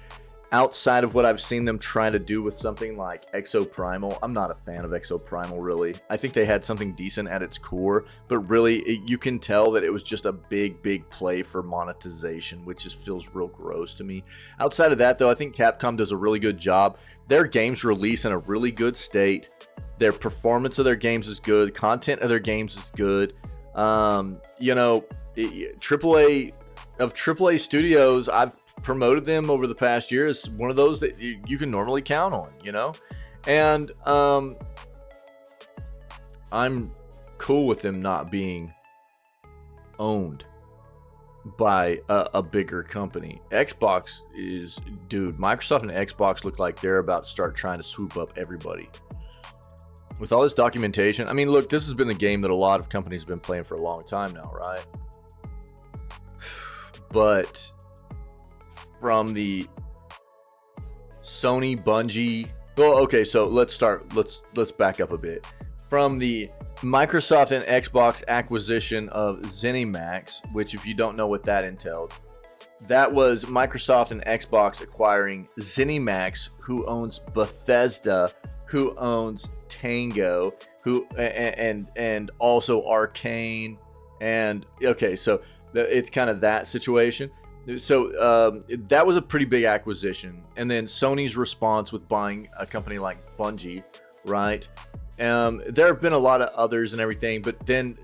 Outside of what I've seen them trying to do with something like Exoprimal, I'm not a fan of Exoprimal, really. I think they had something decent at its core, but really, you can tell that it was just a big play for monetization, which just feels real gross to me. Outside of that, though, I think Capcom does a really good job. Their games release in a really good state. Their performance of their games is good. Content of their games is good. You know, AAA studios, I've promoted them over the past year as one of those that you can normally count on, you know? And I'm cool with them not being owned by a bigger company. Xbox is, dude, Microsoft and Xbox look like they're about to start trying to swoop up everybody. With all this documentation, I mean, look, this has been the game that a lot of companies have been playing for a long time now, right? But from the Sony Bungie. Well, okay, so let's back up a bit. From the Microsoft and Xbox acquisition of ZeniMax, which if you don't know what that entailed, that was Microsoft and Xbox acquiring ZeniMax, who owns Bethesda, who owns Tango, who and also Arcane, and okay, so it's kind of that situation. So that was a pretty big acquisition, and then Sony's response with buying a company like Bungie, right? There have been a lot of others and everything, but then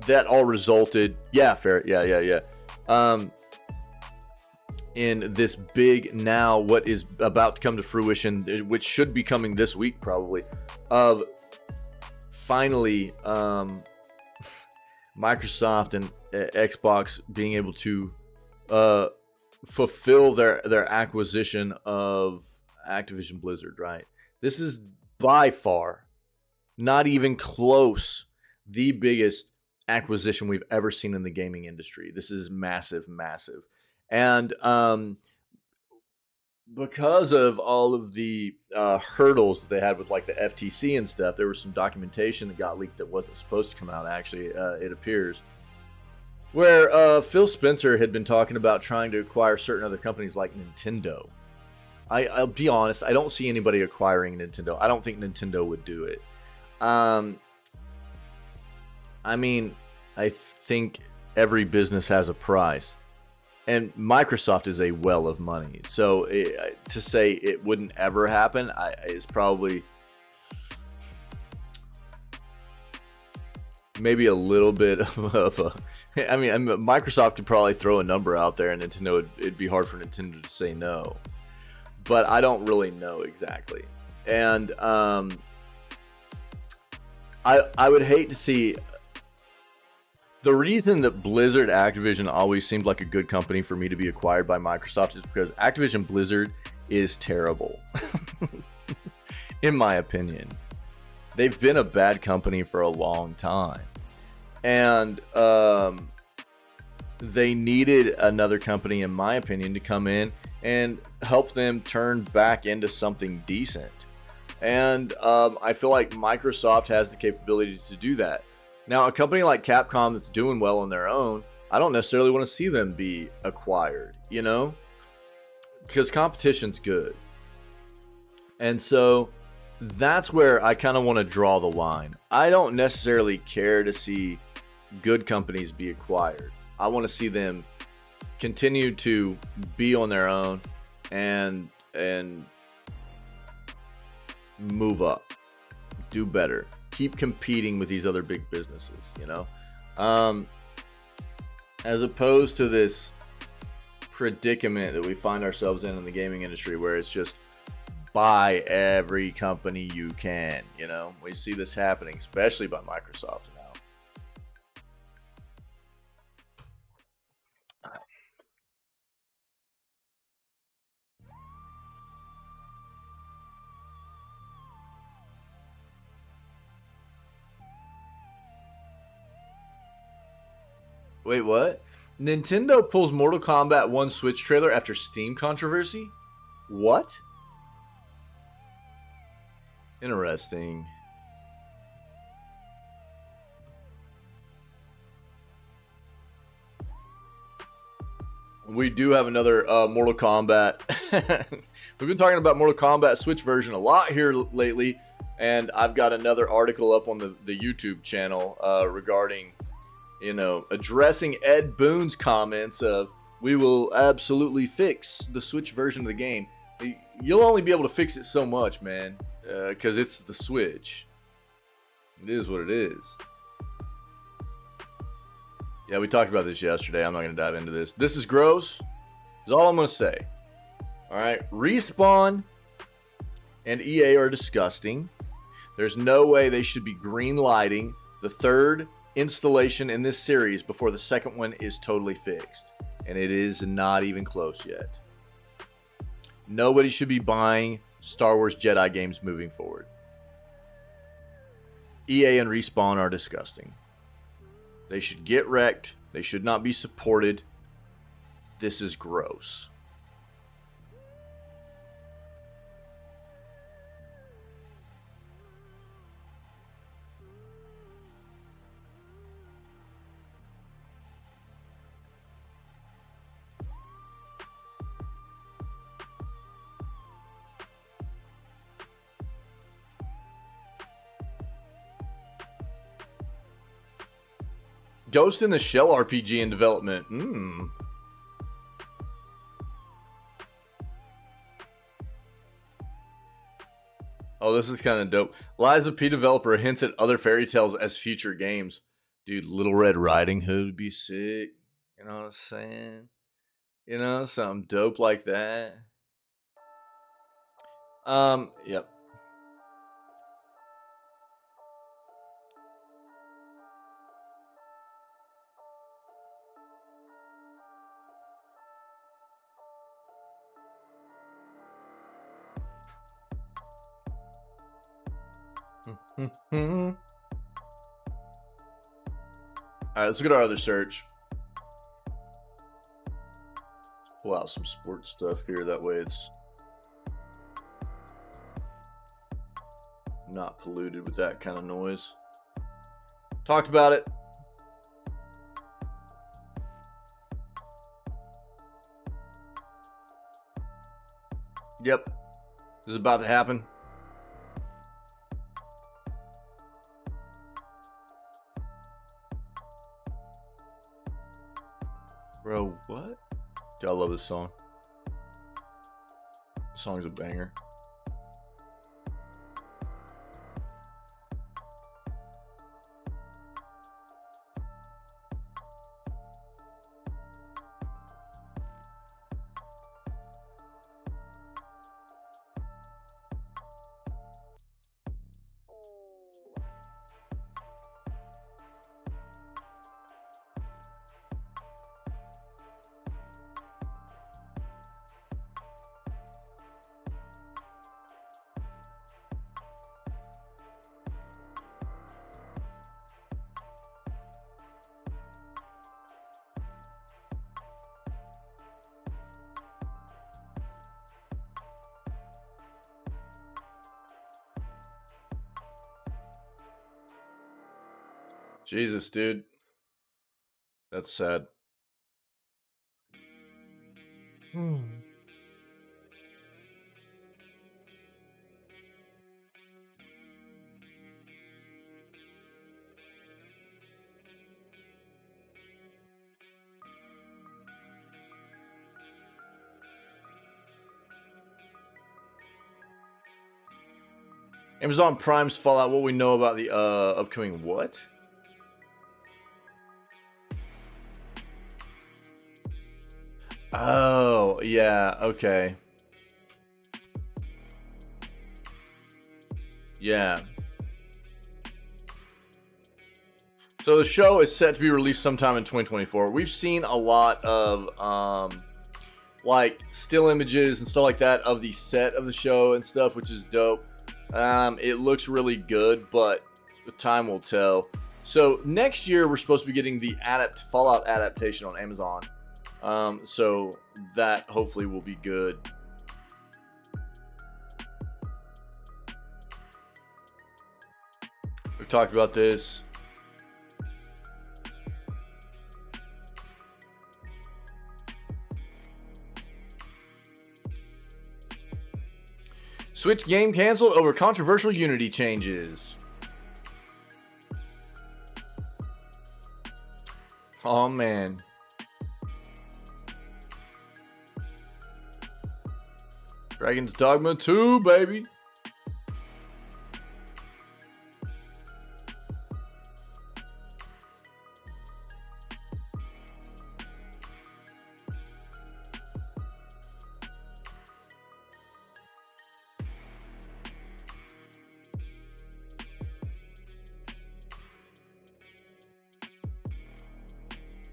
that all resulted, in this big, now what is about to come to fruition, which should be coming this week probably, of finally Microsoft and Xbox being able to fulfill their acquisition of Activision Blizzard, right? This is by far, not even close, the biggest acquisition we've ever seen in the gaming industry. This is massive, massive. And because of all of the hurdles that they had with like the FTC and stuff, there was some documentation that got leaked that wasn't supposed to come out, actually, it appears, where Phil Spencer had been talking about trying to acquire certain other companies like Nintendo. I'll be honest, I don't see anybody acquiring Nintendo. I don't think Nintendo would do it. I mean, I think every business has a price. And Microsoft is a well of money. So to say it wouldn't ever happen is probably maybe a little bit of a... I mean, Microsoft could probably throw a number out there, and Nintendo, it'd be hard for Nintendo to say no. But I don't really know exactly. And I would hate to see... The reason that Blizzard Activision always seemed like a good company for me to be acquired by Microsoft is because Activision Blizzard is terrible. In my opinion. They've been a bad company for a long time. And they needed another company, in my opinion, to come in and help them turn back into something decent. And I feel like Microsoft has the capability to do that. Now, a company like Capcom that's doing well on their own, I don't necessarily want to see them be acquired, you know? Because competition's good. And so that's where I kind of want to draw the line. I don't necessarily care to see good companies be acquired. I want to see them continue to be on their own and move up, do better. Keep competing with these other big businesses, you know, as opposed to this predicament that we find ourselves in the gaming industry, where it's just buy every company you can. You know, we see this happening, especially by Microsoft now. Wait, what? Nintendo pulls Mortal Kombat 1 Switch trailer after Steam controversy? What? Interesting. We do have another Mortal Kombat. We've been talking about Mortal Kombat Switch version a lot here lately, and I've got another article up on the YouTube channel regarding, you know, addressing Ed Boon's comments of, we will absolutely fix the Switch version of the game. You'll only be able to fix it so much, man, because it's the Switch. It is what it is. Yeah, we talked about this yesterday. I'm not going to dive into this. This is gross, is all I'm going to say. Alright, Respawn and EA are disgusting. There's no way they should be green-lighting the third installation in this series before the second one is totally fixed. And it is not even close yet. Nobody should be buying Star Wars Jedi games moving forward. EA and Respawn are disgusting. They should get wrecked. They should not be supported. This is gross. Ghost in the Shell RPG in development. Oh, this is kind of dope. Liza P developer hints at other fairy tales as future games. Dude, Little Red Riding Hood would be sick. You know what I'm saying? You know, something dope like that. Yep. Alright, let's look at our other search. Pull out some sports stuff here, that way it's not polluted with that kind of noise. Talked about it. Yep. This is about to happen. Bro, what? Dude, I love this song. This song's a banger. Jesus, dude. That's sad. Amazon Prime's Fallout. What we know about the upcoming what? Oh, yeah, okay. Yeah. So the show is set to be released sometime in 2024. We've seen a lot of like still images and stuff like that of the set of the show and stuff, which is dope. It looks really good, but the time will tell. So next year we're supposed to be getting the Fallout adaptation on Amazon. So that hopefully will be good. We've talked about this. Switch game canceled over controversial Unity changes. Oh man. Dragon's Dogma 2, baby.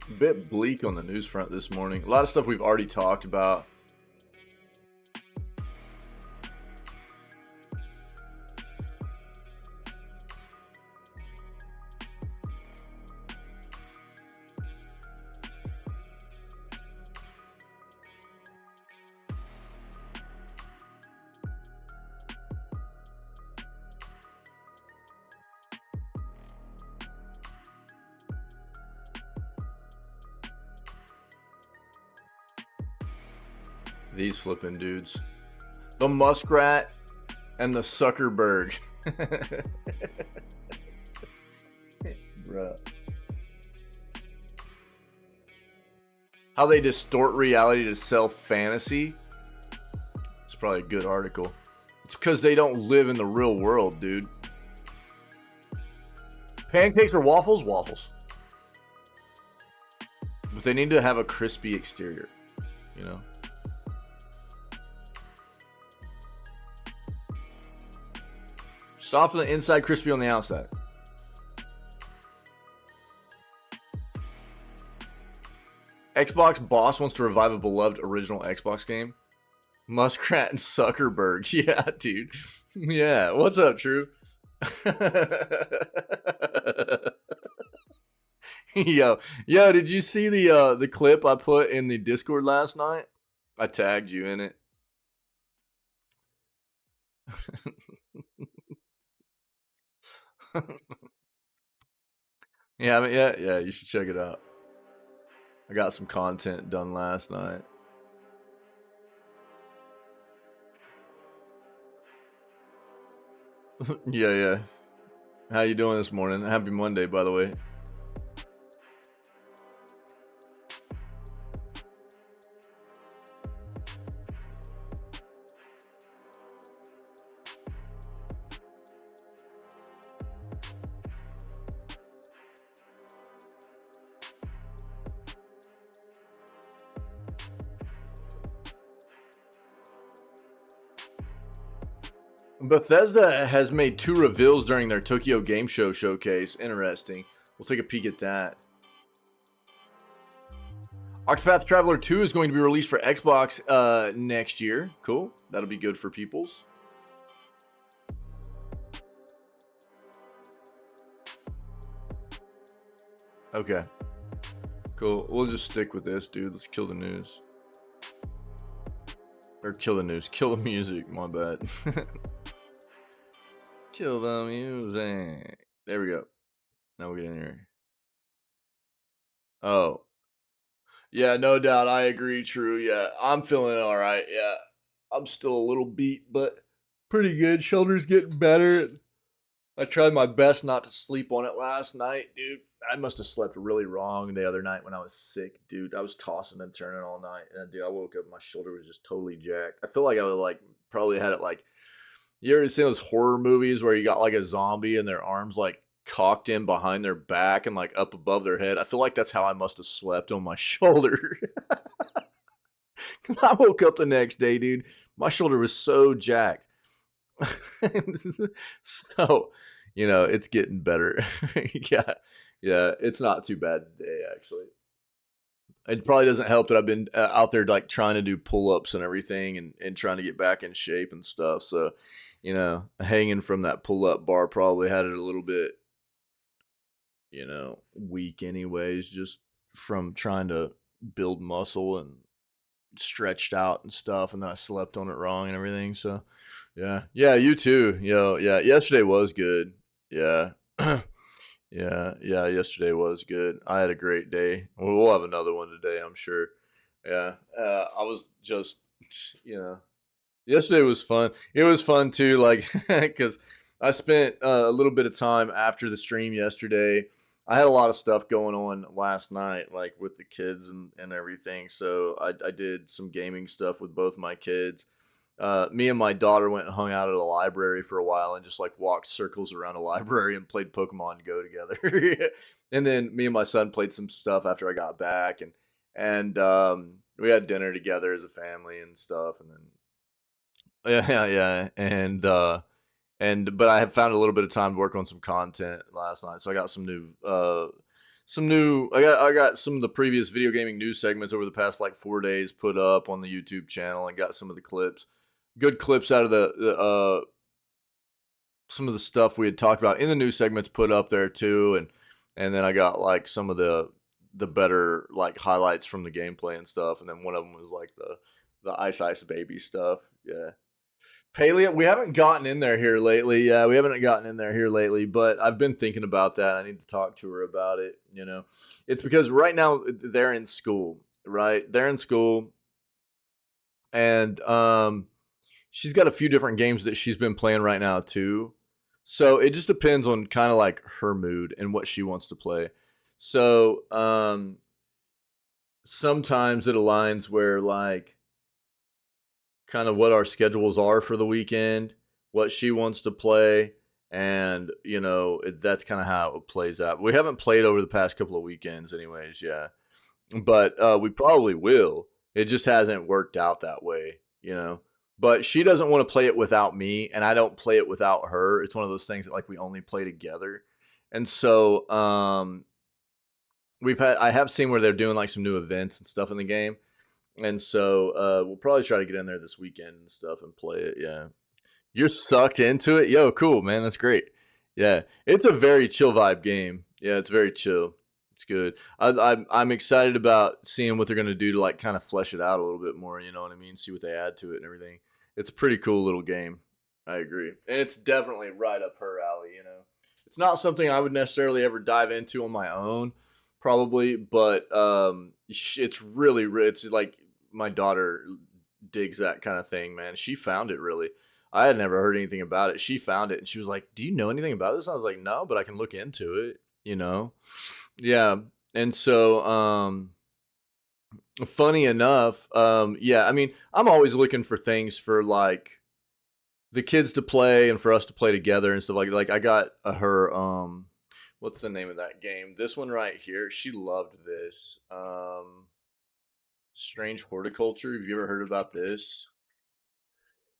A bit bleak on the news front this morning. A lot of stuff we've already talked about. These flipping dudes. The muskrat and the suckerberg. Bruh. How they distort reality to sell fantasy. It's probably a good article. It's because they don't live in the real world, dude. Pancakes or waffles? Waffles. But they need to have a crispy exterior, you know? Soft on the inside, crispy on the outside. Xbox boss wants to revive a beloved original Xbox game. Muskrat and Zuckerberg. Yeah, dude. Yeah. What's up, True? Yo, did you see the clip I put in the Discord last night? I tagged you in it. Yeah, you should check it out. I got some content done last night. Yeah. How you doing this morning? Happy Monday, by the way. Bethesda has made 2 reveals during their Tokyo Game Show showcase. Interesting. We'll take a peek at that. Octopath Traveler 2 is going to be released for Xbox next year. Cool. That'll be good for peoples. Okay. Cool. We'll just stick with this, dude. Let's kill the news. Or kill the news. Kill the music. My bad. Kill the music. There we go. Now we get in here. Oh. Yeah, no doubt. I agree. True. Yeah. I'm feeling all right. Yeah. I'm still a little beat, but pretty good. Shoulder's getting better. I tried my best not to sleep on it last night, dude. I must have slept really wrong the other night when I was sick, dude. I was tossing and turning all night, and dude, I woke up, my shoulder was just totally jacked. I feel like I would like probably had it like, you ever seen those horror movies where you got like a zombie and their arms like cocked in behind their back and like up above their head? I feel like that's how I must have slept on my shoulder. Because I woke up the next day, dude. My shoulder was so jacked. So, you know, it's getting better. Yeah, it's not too bad today, actually. It probably doesn't help that I've been out there like trying to do pull-ups and everything and trying to get back in shape and stuff. So, you know, hanging from that pull-up bar probably had it a little bit, you know, weak anyways, just from trying to build muscle and stretched out and stuff, and then I slept on it wrong and everything. So, yeah, you too. Yeah. Yesterday was good. Yeah, yeah. Yesterday was good. I had a great day. We'll have another one today, I'm sure. Yeah, I was just, you know, yesterday was fun. It was fun too, like, because I spent a little bit of time after the stream yesterday. I had a lot of stuff going on last night, like with the kids and everything. So I did some gaming stuff with both my kids. Me and my daughter went and hung out at a library for a while and just like walked circles around a library and played Pokemon Go together. And then me and my son played some stuff after I got back, and we had dinner together as a family and stuff. And then yeah, and but I have found a little bit of time to work on some content last night, so I got I got some of the previous video gaming news segments over the past like 4 days put up on the YouTube channel, and got some of the clips, good clips out of the some of the stuff we had talked about in the news segments put up there too, and then I got like some of the better like highlights from the gameplay and stuff, and then one of them was like the Ice Baby stuff. Yeah. Paleo, we haven't gotten in there here lately. Yeah, we haven't gotten in there here lately, but I've been thinking about that. I need to talk to her about it, you know. It's because right now they're in school, right? They're in school, and she's got a few different games that she's been playing right now too. So it just depends on kind of like her mood and what she wants to play. So sometimes it aligns where like kind of what our schedules are for the weekend, what she wants to play, and that's kind of how it plays out. We haven't played over the past couple of weekends, anyways. Yeah, but we probably will. It just hasn't worked out that way. But she doesn't want to play it without me, and I don't play it without her. It's one of those things that like we only play together, and so I have seen where they're doing like some new events and stuff in the game, and so we'll probably try to get in there this weekend and stuff and play it. Yeah. You're sucked into it? Yo, cool, man. That's great. Yeah. It's a very chill vibe game. Yeah, it's very chill. It's good. I'm excited about seeing what they're gonna do to like kind of flesh it out a little bit more. You know what I mean? See what they add to it and everything. It's a pretty cool little game. I agree, and it's definitely right up her alley. It's not something I would necessarily ever dive into on my own, probably, but it's really it's like my daughter digs that kind of thing, man. She found it really. I had never heard anything about it. She found it and she was like, "Do you know anything about this?" I was like, "No, but I can look into it." Yeah. And so funny enough, yeah, I mean, I'm always looking for things for like the kids to play and for us to play together and stuff like I got her what's the name of that game? This one right here. She loved this. Strange Horticulture. Have you ever heard about this?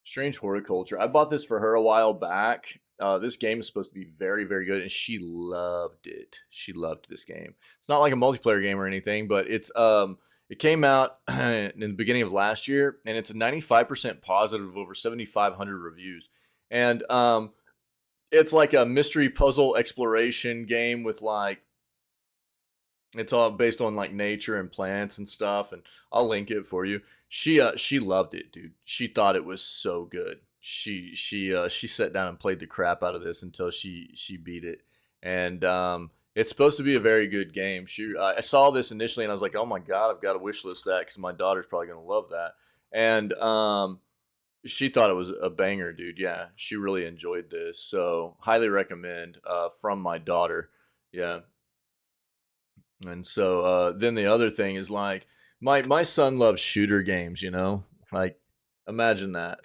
Strange Horticulture. I bought this for her a while back. This game is supposed to be very, very good, and she loved it. She loved this game. It's not like a multiplayer game or anything, but it came out in the beginning of last year, and it's a 95% positive, over 7,500 reviews, and it's like a mystery puzzle exploration game with like it's all based on like nature and plants and stuff, and I'll link it for you. She loved it, dude. She thought it was so good. She sat down and played the crap out of this until she beat it, and it's supposed to be a very good game. I saw this initially and I was like, oh my god, I've got to wish list that because my daughter's probably gonna love that, and she thought it was a banger, dude. Yeah, she really enjoyed this, so highly recommend from my daughter. Yeah. And so then the other thing is like my son loves shooter games. Like imagine that.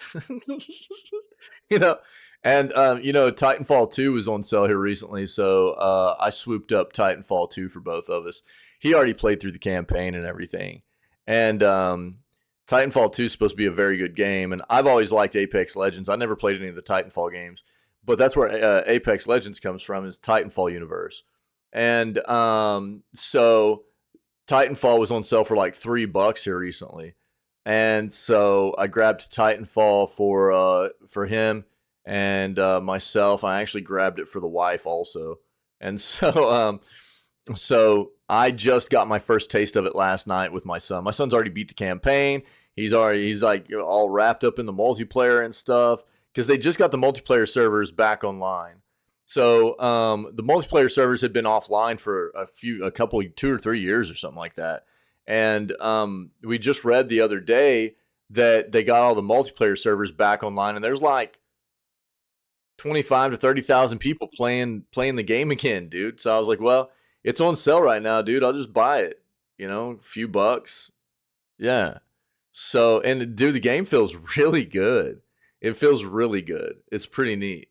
you know. And Titanfall 2 was on sale here recently, so I swooped up Titanfall 2 for both of us. He already played through the campaign and everything. And Titanfall 2 is supposed to be a very good game, and I've always liked Apex Legends. I never played any of the Titanfall games, but that's where Apex Legends comes from, is Titanfall universe. And so Titanfall was on sale for like $3 here recently, and so I grabbed Titanfall for him and myself. I actually grabbed it for the wife also, and so I just got my first taste of it last night with my son. My son's already beat the campaign. He's like all wrapped up in the multiplayer and stuff because they just got the multiplayer servers back online. So the multiplayer servers had been offline for a couple, 2 or 3 years or something like that. And we just read the other day that they got all the multiplayer servers back online, and there's like 25 to 30,000 people playing the game again, dude. So I was like, well, it's on sale right now, dude. I'll just buy it. A few bucks. Yeah. So, and dude, the game feels really good. It feels really good. It's pretty neat.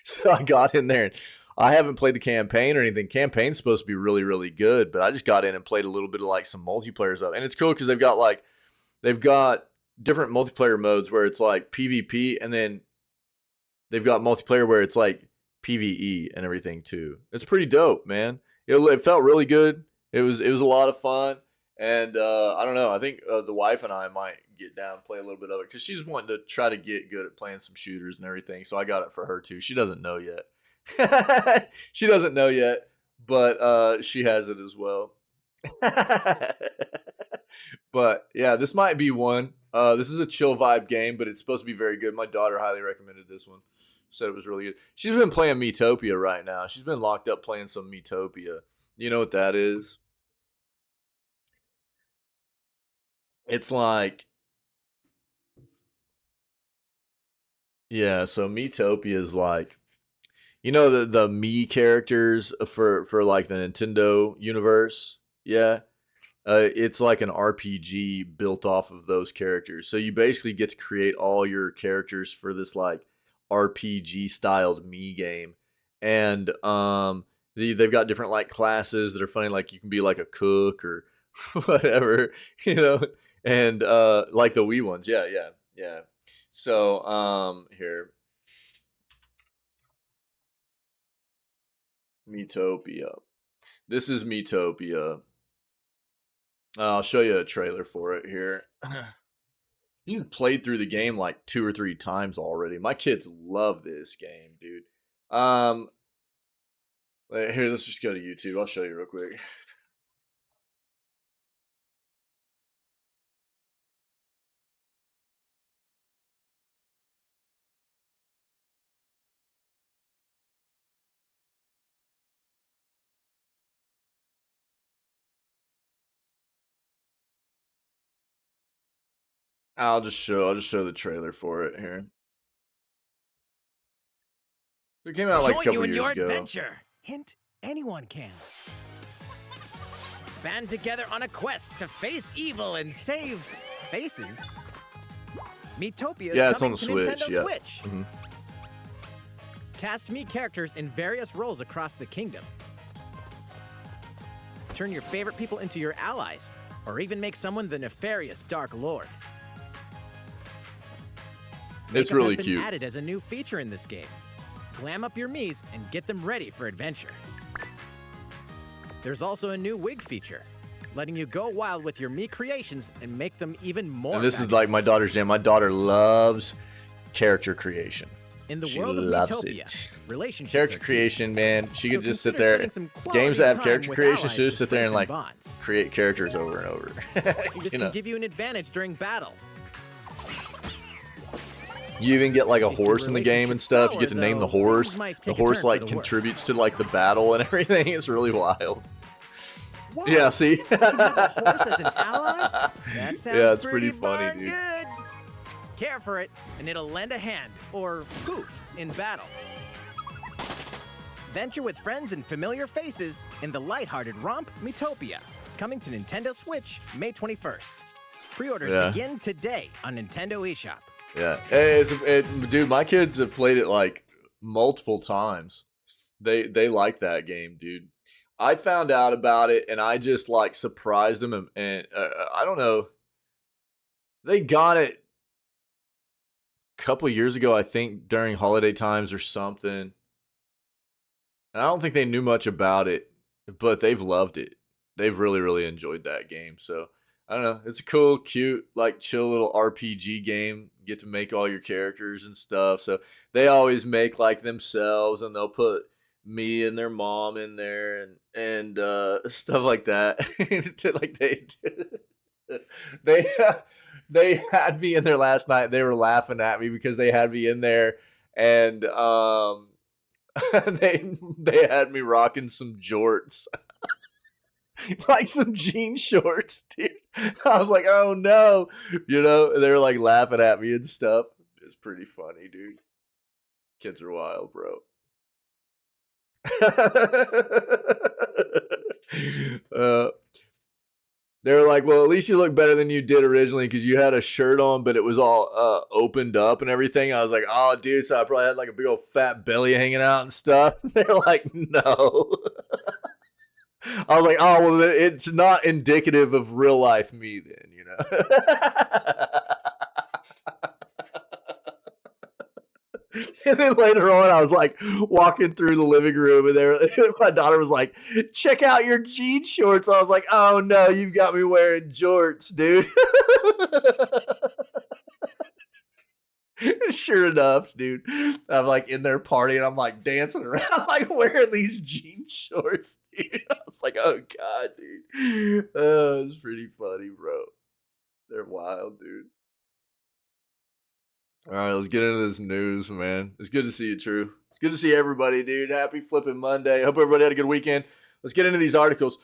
So I got in there. And I haven't played the campaign or anything. Campaign's supposed to be really, really good, but I just got in and played a little bit of like some multiplayer stuff. And it's cool because they've got different multiplayer modes where it's like PvP, and then they've got multiplayer where it's like PvE and everything too. It's pretty dope, man. It felt really good. It was a lot of fun. And I don't know. I think the wife and I might get down and play a little bit of it because she's wanting to try to get good at playing some shooters and everything. So I got it for her too. She doesn't know yet. She doesn't know yet, but she has it as well. But yeah, this might be one. This is a chill vibe game, but it's supposed to be very good. My daughter highly recommended this one. Said it was really good. She's been playing Metopia right now. She's been locked up playing some Metopia. You know what that is? It's like, yeah, so Metopia is like, the Me characters for like the Nintendo universe. Yeah. It's like an RPG built off of those characters. So you basically get to create all your characters for this like RPG styled me game. And they've got different like classes that are funny, like you can be like a cook or whatever, you know, and like the Wii ones. Yeah, yeah, yeah. So here, Metopia. This is Metopia. I'll show you a trailer for it here. He's played through the game like 2 or 3 times already. My kids love this game, dude. Here, let's just go to YouTube. I'll show you real quick. I'll just show the trailer for it here. It came out like a couple years ago. Adventure. Hint: anyone can. Band together on a quest to face evil and save faces. Metopia is it's coming on the to Switch. Nintendo Switch. Cast me characters in various roles across the kingdom. Turn your favorite people into your allies, or even make someone the nefarious Dark Lord. It's Makeup really has been cute. added as a new feature in this game. Glam up your Miis and get them ready for adventure. There's also a new wig feature, letting you go wild with your Mii creations and make them even more And this fabulous. is like my daughter's jam. My daughter loves character creation. In the She world of loves Metopia, it. relationships Character are key. creation, man. She could So just sit consider there. spending some quality Games that have time character with creation, allies she just to sit there and strengthen like bonds. create characters over and over. This can give you an advantage during battle. You even get like a If your horse in the game and relationship's stuff. You get to sour, name the though, horse. things might The take a horse turn like for the worse. contributes to like the battle and everything. It's really wild. Whoa, Yeah, see? you can have a horse as an ally? That sounds Yeah, it's pretty funny, darn dude. good. Care for it, and it'll lend a hand, or poof, in battle. Venture with friends and familiar faces in the lighthearted romp Metopia, coming to Nintendo Switch May 21st. Pre-orders Yeah. begin today on Nintendo eShop. Yeah, it's dude. My kids have played it like multiple times. They like that game, dude. I found out about it and I just like surprised them and I don't know. They got it a couple years ago, I think, during holiday times or something. And I don't think they knew much about it, but they've loved it. They've really enjoyed that game. So I don't know. It's a cool, cute, like chill little RPG game. You get to make all your characters and stuff. So they always make like themselves, and they'll put me and their mom in there and stuff like that. Like they they had me in there last night. They were laughing at me because they had me in there, and they had me rocking some jorts. Like some jean shorts, dude. I was like, oh no. You know, they were like laughing at me and stuff. It's pretty funny, dude. Kids are wild, bro. They were like, well, at least you look better than you did originally because you had a shirt on, but it was all opened up and everything. I was like, oh, dude, so I probably had like a big old fat belly hanging out and stuff. They're like, no. I was like, oh, well, it's not indicative of real life me then, you know? And then later on, I was like walking through the living room, and there, my daughter was like, check out your jean shorts. I was like, oh no, you've got me wearing jorts, dude. Sure enough, dude, I'm like in there partying. I'm like dancing around, like wearing these jean shorts, dude. I was like, oh god, dude. It's pretty funny, bro. They're wild, dude. All right, let's get into this news, man. It's good to see you, True. It's good to see everybody, dude. Happy flipping Monday. Hope everybody had a good weekend. Let's get into these articles.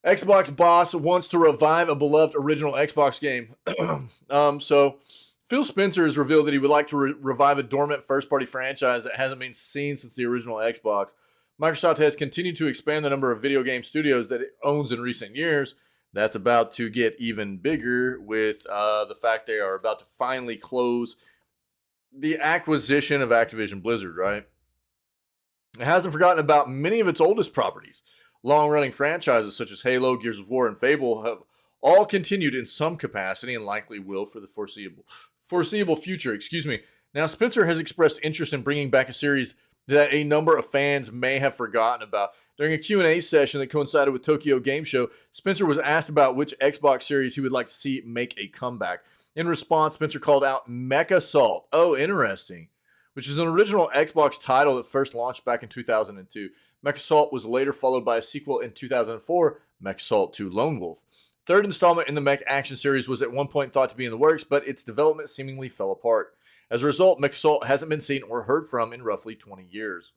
Xbox boss wants to revive a beloved original Xbox game. So Phil Spencer has revealed that he would like to revive a dormant first-party franchise that hasn't been seen since the original Xbox. Microsoft has continued to expand the number of video game studios that it owns in recent years. That's about to get even bigger with the fact they are about to finally close the acquisition of Activision Blizzard, right? It hasn't forgotten about many of its oldest properties. Long-running franchises such as Halo, Gears of War, and Fable have all continued in some capacity and likely will for the foreseeable future. Now, Spencer has expressed interest in bringing back a series that a number of fans may have forgotten about. During a Q&A session that coincided with Tokyo Game Show, Spencer was asked about which Xbox series he would like to see make a comeback. In response, Spencer called out MechAssault. Oh, interesting. Which is an original Xbox title that first launched back in 2002. MechAssault was later followed by a sequel in 2004, MechAssault 2 Lone Wolf. Third installment in the Mech action series was at one point thought to be in the works, but its development seemingly fell apart. As a result, MechAssault hasn't been seen or heard from in roughly 20 years,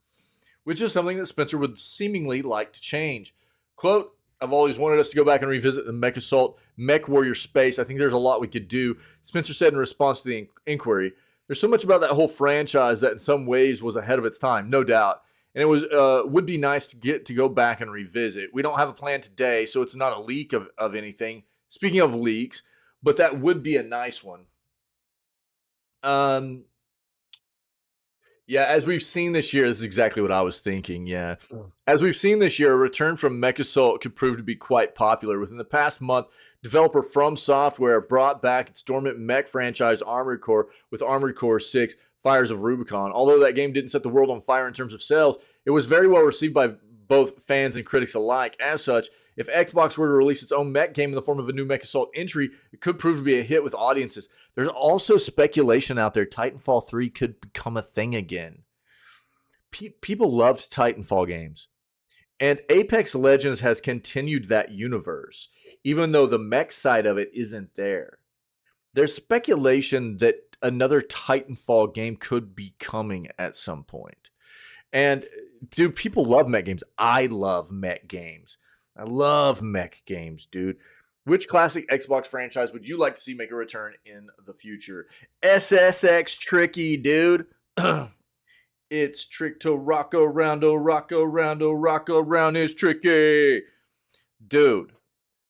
which is something that Spencer would seemingly like to change. Quote, I've always wanted us to go back and revisit the MechAssault Mech Warrior space. I think there's a lot we could do, Spencer said in response to the inquiry. There's so much about that whole franchise that in some ways was ahead of its time, no doubt. And it was would be nice to go back and revisit. We don't have a plan today, so it's not a leak of anything. Speaking of leaks, but that would be a nice one. Yeah, as we've seen this year, this is exactly what I was thinking, yeah. As we've seen this year, a return from MechAssault could prove to be quite popular. Within the past month, developer From Software brought back its dormant mech franchise Armored Core with Armored Core 6 Fires of Rubicon. Although that game didn't set the world on fire in terms of sales, it was very well received by both fans and critics alike. As such, if Xbox were to release its own mech game in the form of a new MechAssault entry, it could prove to be a hit with audiences. There's also speculation out there Titanfall 3 could become a thing again. People loved Titanfall games. And Apex Legends has continued that universe, even though the mech side of it isn't there. There's speculation that another Titanfall game could be coming at some point. And, dude, people love mech games. I love mech games. I love mech games, dude. Which classic Xbox franchise would you like to see make a return in the future? SSX Tricky, dude. It's trick to rock around, oh, rock around, oh, rock around is tricky. Dude,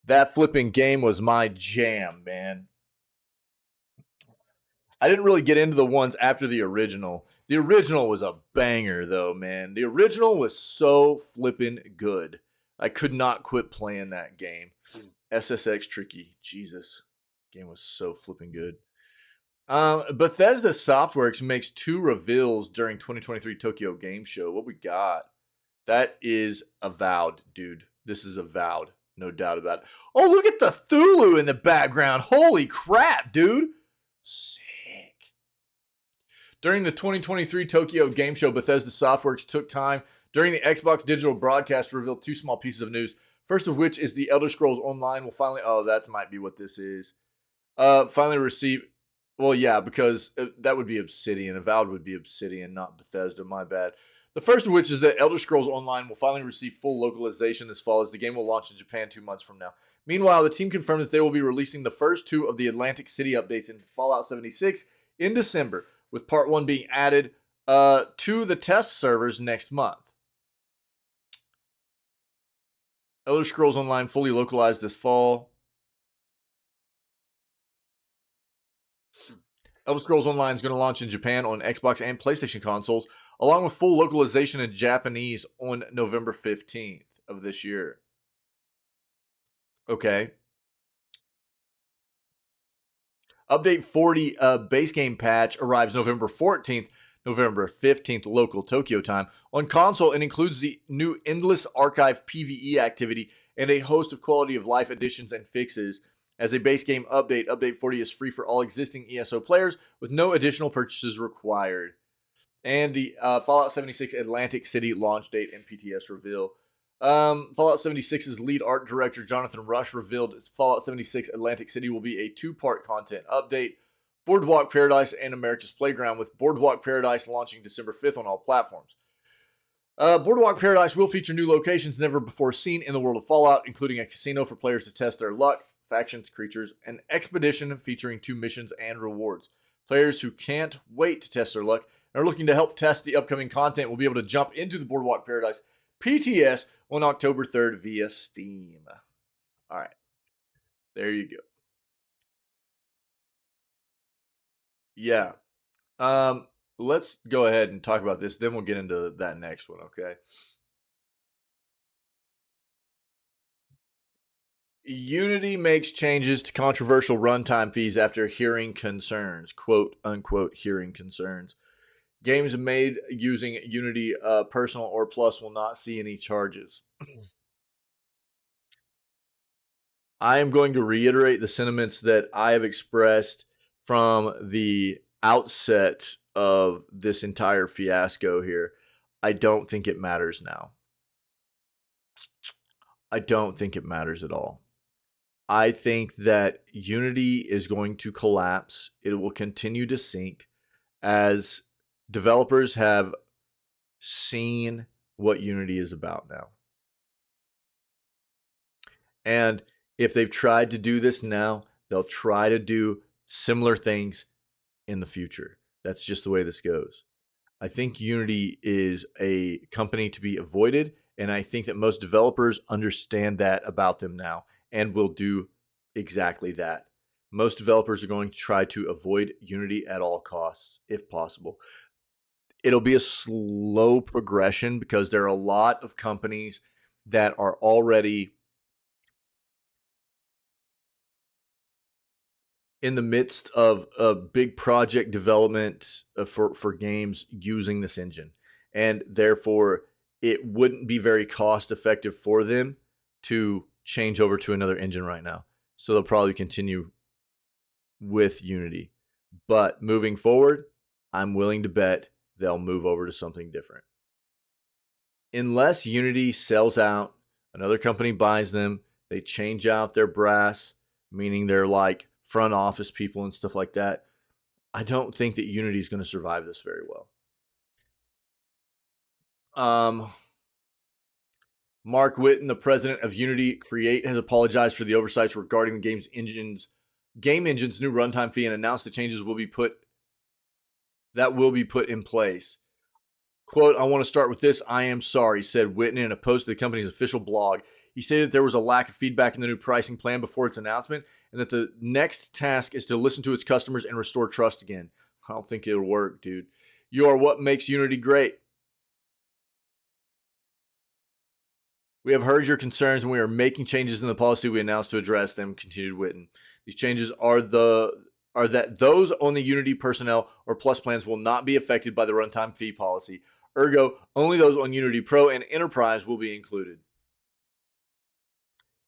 that flipping game was my jam, man. I didn't really get into the ones after the original. The original was a banger, though, man. The original was so flipping good. I could not quit playing that game. SSX Tricky. Jesus. Game was so flipping good. Bethesda Softworks makes 2 reveals during 2023 Tokyo Game Show. What we got? That is avowed, dude. This is avowed. No doubt about it. Oh, look at the Thulu in the background. Holy crap, dude. Sick. During the 2023 Tokyo Game Show, Bethesda Softworks took time during the Xbox digital broadcast to reveal 2 small pieces of news. First of which is the Elder Scrolls Online will finally... Oh, that might be what this is. Finally receive... Well, yeah, because that would be Obsidian. Avowed would be Obsidian, not Bethesda. My bad. The first of which is that Elder Scrolls Online will finally receive full localization this fall as the game will launch in Japan 2 months from now. Meanwhile, the team confirmed that they will be releasing the first 2 of the Atlantic City updates in Fallout 76 in December, with Part 1 being added to the test servers next month. Elder Scrolls Online fully localized this fall. Elder Scrolls Online is going to launch in Japan on Xbox and PlayStation consoles, along with full localization in Japanese on November 15th of this year. Okay. Update 40 base game patch arrives November 14th, November 15th local Tokyo time. On console, it includes the new Endless Archive PvE activity and a host of quality of life additions and fixes. As a base game update, Update 40 is free for all existing ESO players with no additional purchases required. And the Fallout 76 Atlantic City launch date and PTS reveal. Fallout 76's lead art director Jonathan Rush revealed Fallout 76 Atlantic City will be a 2-part content update. Boardwalk Paradise and America's Playground, with Boardwalk Paradise launching December 5th on all platforms. Boardwalk Paradise will feature new locations never before seen in the world of Fallout, including a casino for players to test their luck, factions, creatures, an expedition featuring 2 missions and rewards. Players who can't wait to test their luck and are looking to help test the upcoming content will be able to jump into the Boardwalk Paradise PTS on October 3rd via Steam. All right. There you go. Yeah. Let's go ahead and talk about this. Then we'll get into that next one, okay? Unity makes changes to controversial runtime fees after hearing concerns, quote unquote, hearing concerns. Games made using Unity Personal or Plus will not see any charges. I am going to reiterate the sentiments that I have expressed from the outset of this entire fiasco here. I don't think it matters now. I don't think it matters at all. I think that Unity is going to collapse. It will continue to sink as developers have seen what Unity is about now. And if they've tried to do this now, they'll try to do similar things in the future. That's just the way this goes. I think Unity is a company to be avoided, and I think that most developers understand that about them now and will do exactly that. Most developers are going to try to avoid Unity at all costs, if possible. It'll be a slow progression because there are a lot of companies that are already in the midst of a big project development for games using this engine, and therefore it wouldn't be very cost effective for them to change over to another engine right now. So they'll probably continue with Unity, but moving forward, I'm willing to bet they'll move over to something different. Unless Unity sells out, another company buys them, they change out their brass, meaning they're like front office people and stuff like that. I don't think that Unity is going to survive this very well. Mark Whitten, the president of Unity Create, has apologized for the oversights regarding the game engine's new runtime fee and announced the changes will be put in place. Quote, I want to start with this. I am sorry, said Whitten in a post to the company's official blog. He stated that there was a lack of feedback in the new pricing plan before its announcement and that the next task is to listen to its customers and restore trust again. I don't think it'll work, dude. You are what makes Unity great. We have heard your concerns and we are making changes in the policy we announced to address them, continued Whitten. These changes are that those on the Unity personnel or Plus plans will not be affected by the runtime fee policy. Ergo, only those on Unity Pro and Enterprise will be included.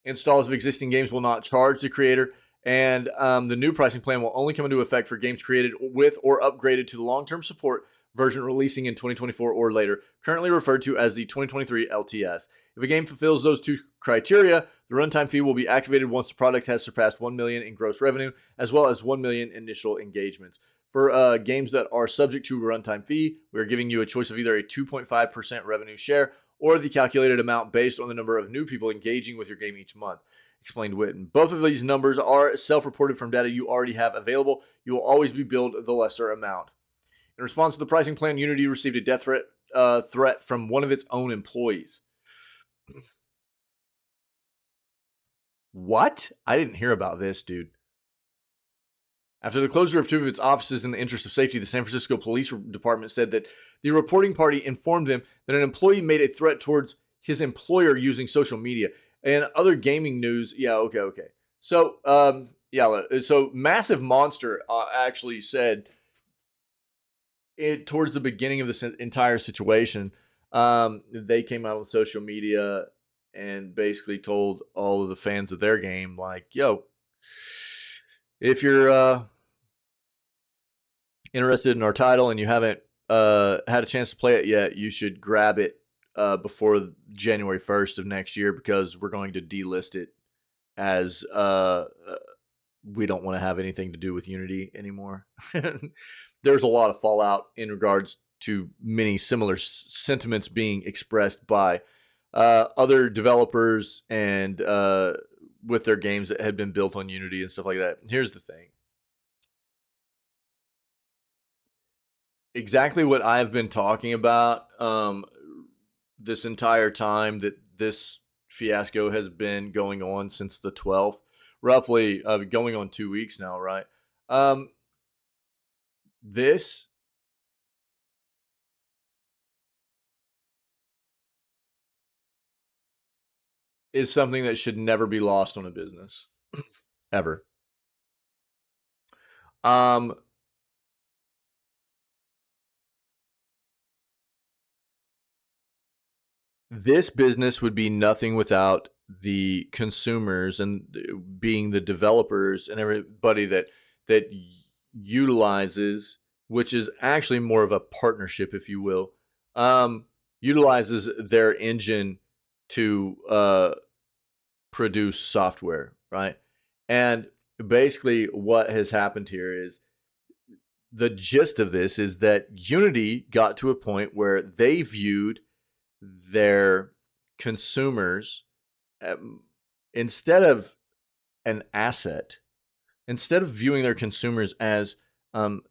Installs of existing games will not charge the creator, and the new pricing plan will only come into effect for games created with or upgraded to the long-term support version releasing in 2024 or later, currently referred to as the 2023 LTS. If a game fulfills those two criteria, the runtime fee will be activated once the product has surpassed $1 million in gross revenue, as well as $1 million initial engagements. For games that are subject to a runtime fee, we are giving you a choice of either a 2.5% revenue share or the calculated amount based on the number of new people engaging with your game each month, explained Whitten. Both of these numbers are self-reported from data you already have available. You will always be billed the lesser amount. In response to the pricing plan, Unity received a death threat from one of its own employees. What? I didn't hear about this, dude. After the closure of two of its offices in the interest of safety, the San Francisco Police Department said that the reporting party informed them that an employee made a threat towards his employer using social media. And other gaming news, okay. So, so Massive Monster actually said it towards the beginning of this entire situation, they came out on social media and basically told all of the fans of their game, like, yo, if you're interested in our title and you haven't had a chance to play it yet, you should grab it before January 1st of next year because we're going to delist it as we don't want to have anything to do with Unity anymore. There's a lot of fallout in regards to many similar sentiments being expressed by other developers and with their games that had been built on Unity and stuff like that. Here's the thing. Exactly what I've been talking about. this entire time that this fiasco has been going on since the 12th, roughly going on 2 weeks now, right? Um, this is something that should never be lost on a business, ever. Um, this business would be nothing without the consumers and being the developers and everybody that utilizes, which is actually more of a partnership, if you will, utilizes their engine to produce software, right? And basically, what has happened here is the gist of this is that Unity got to a point where they viewed their consumers, instead of an asset, instead of viewing their consumers as um,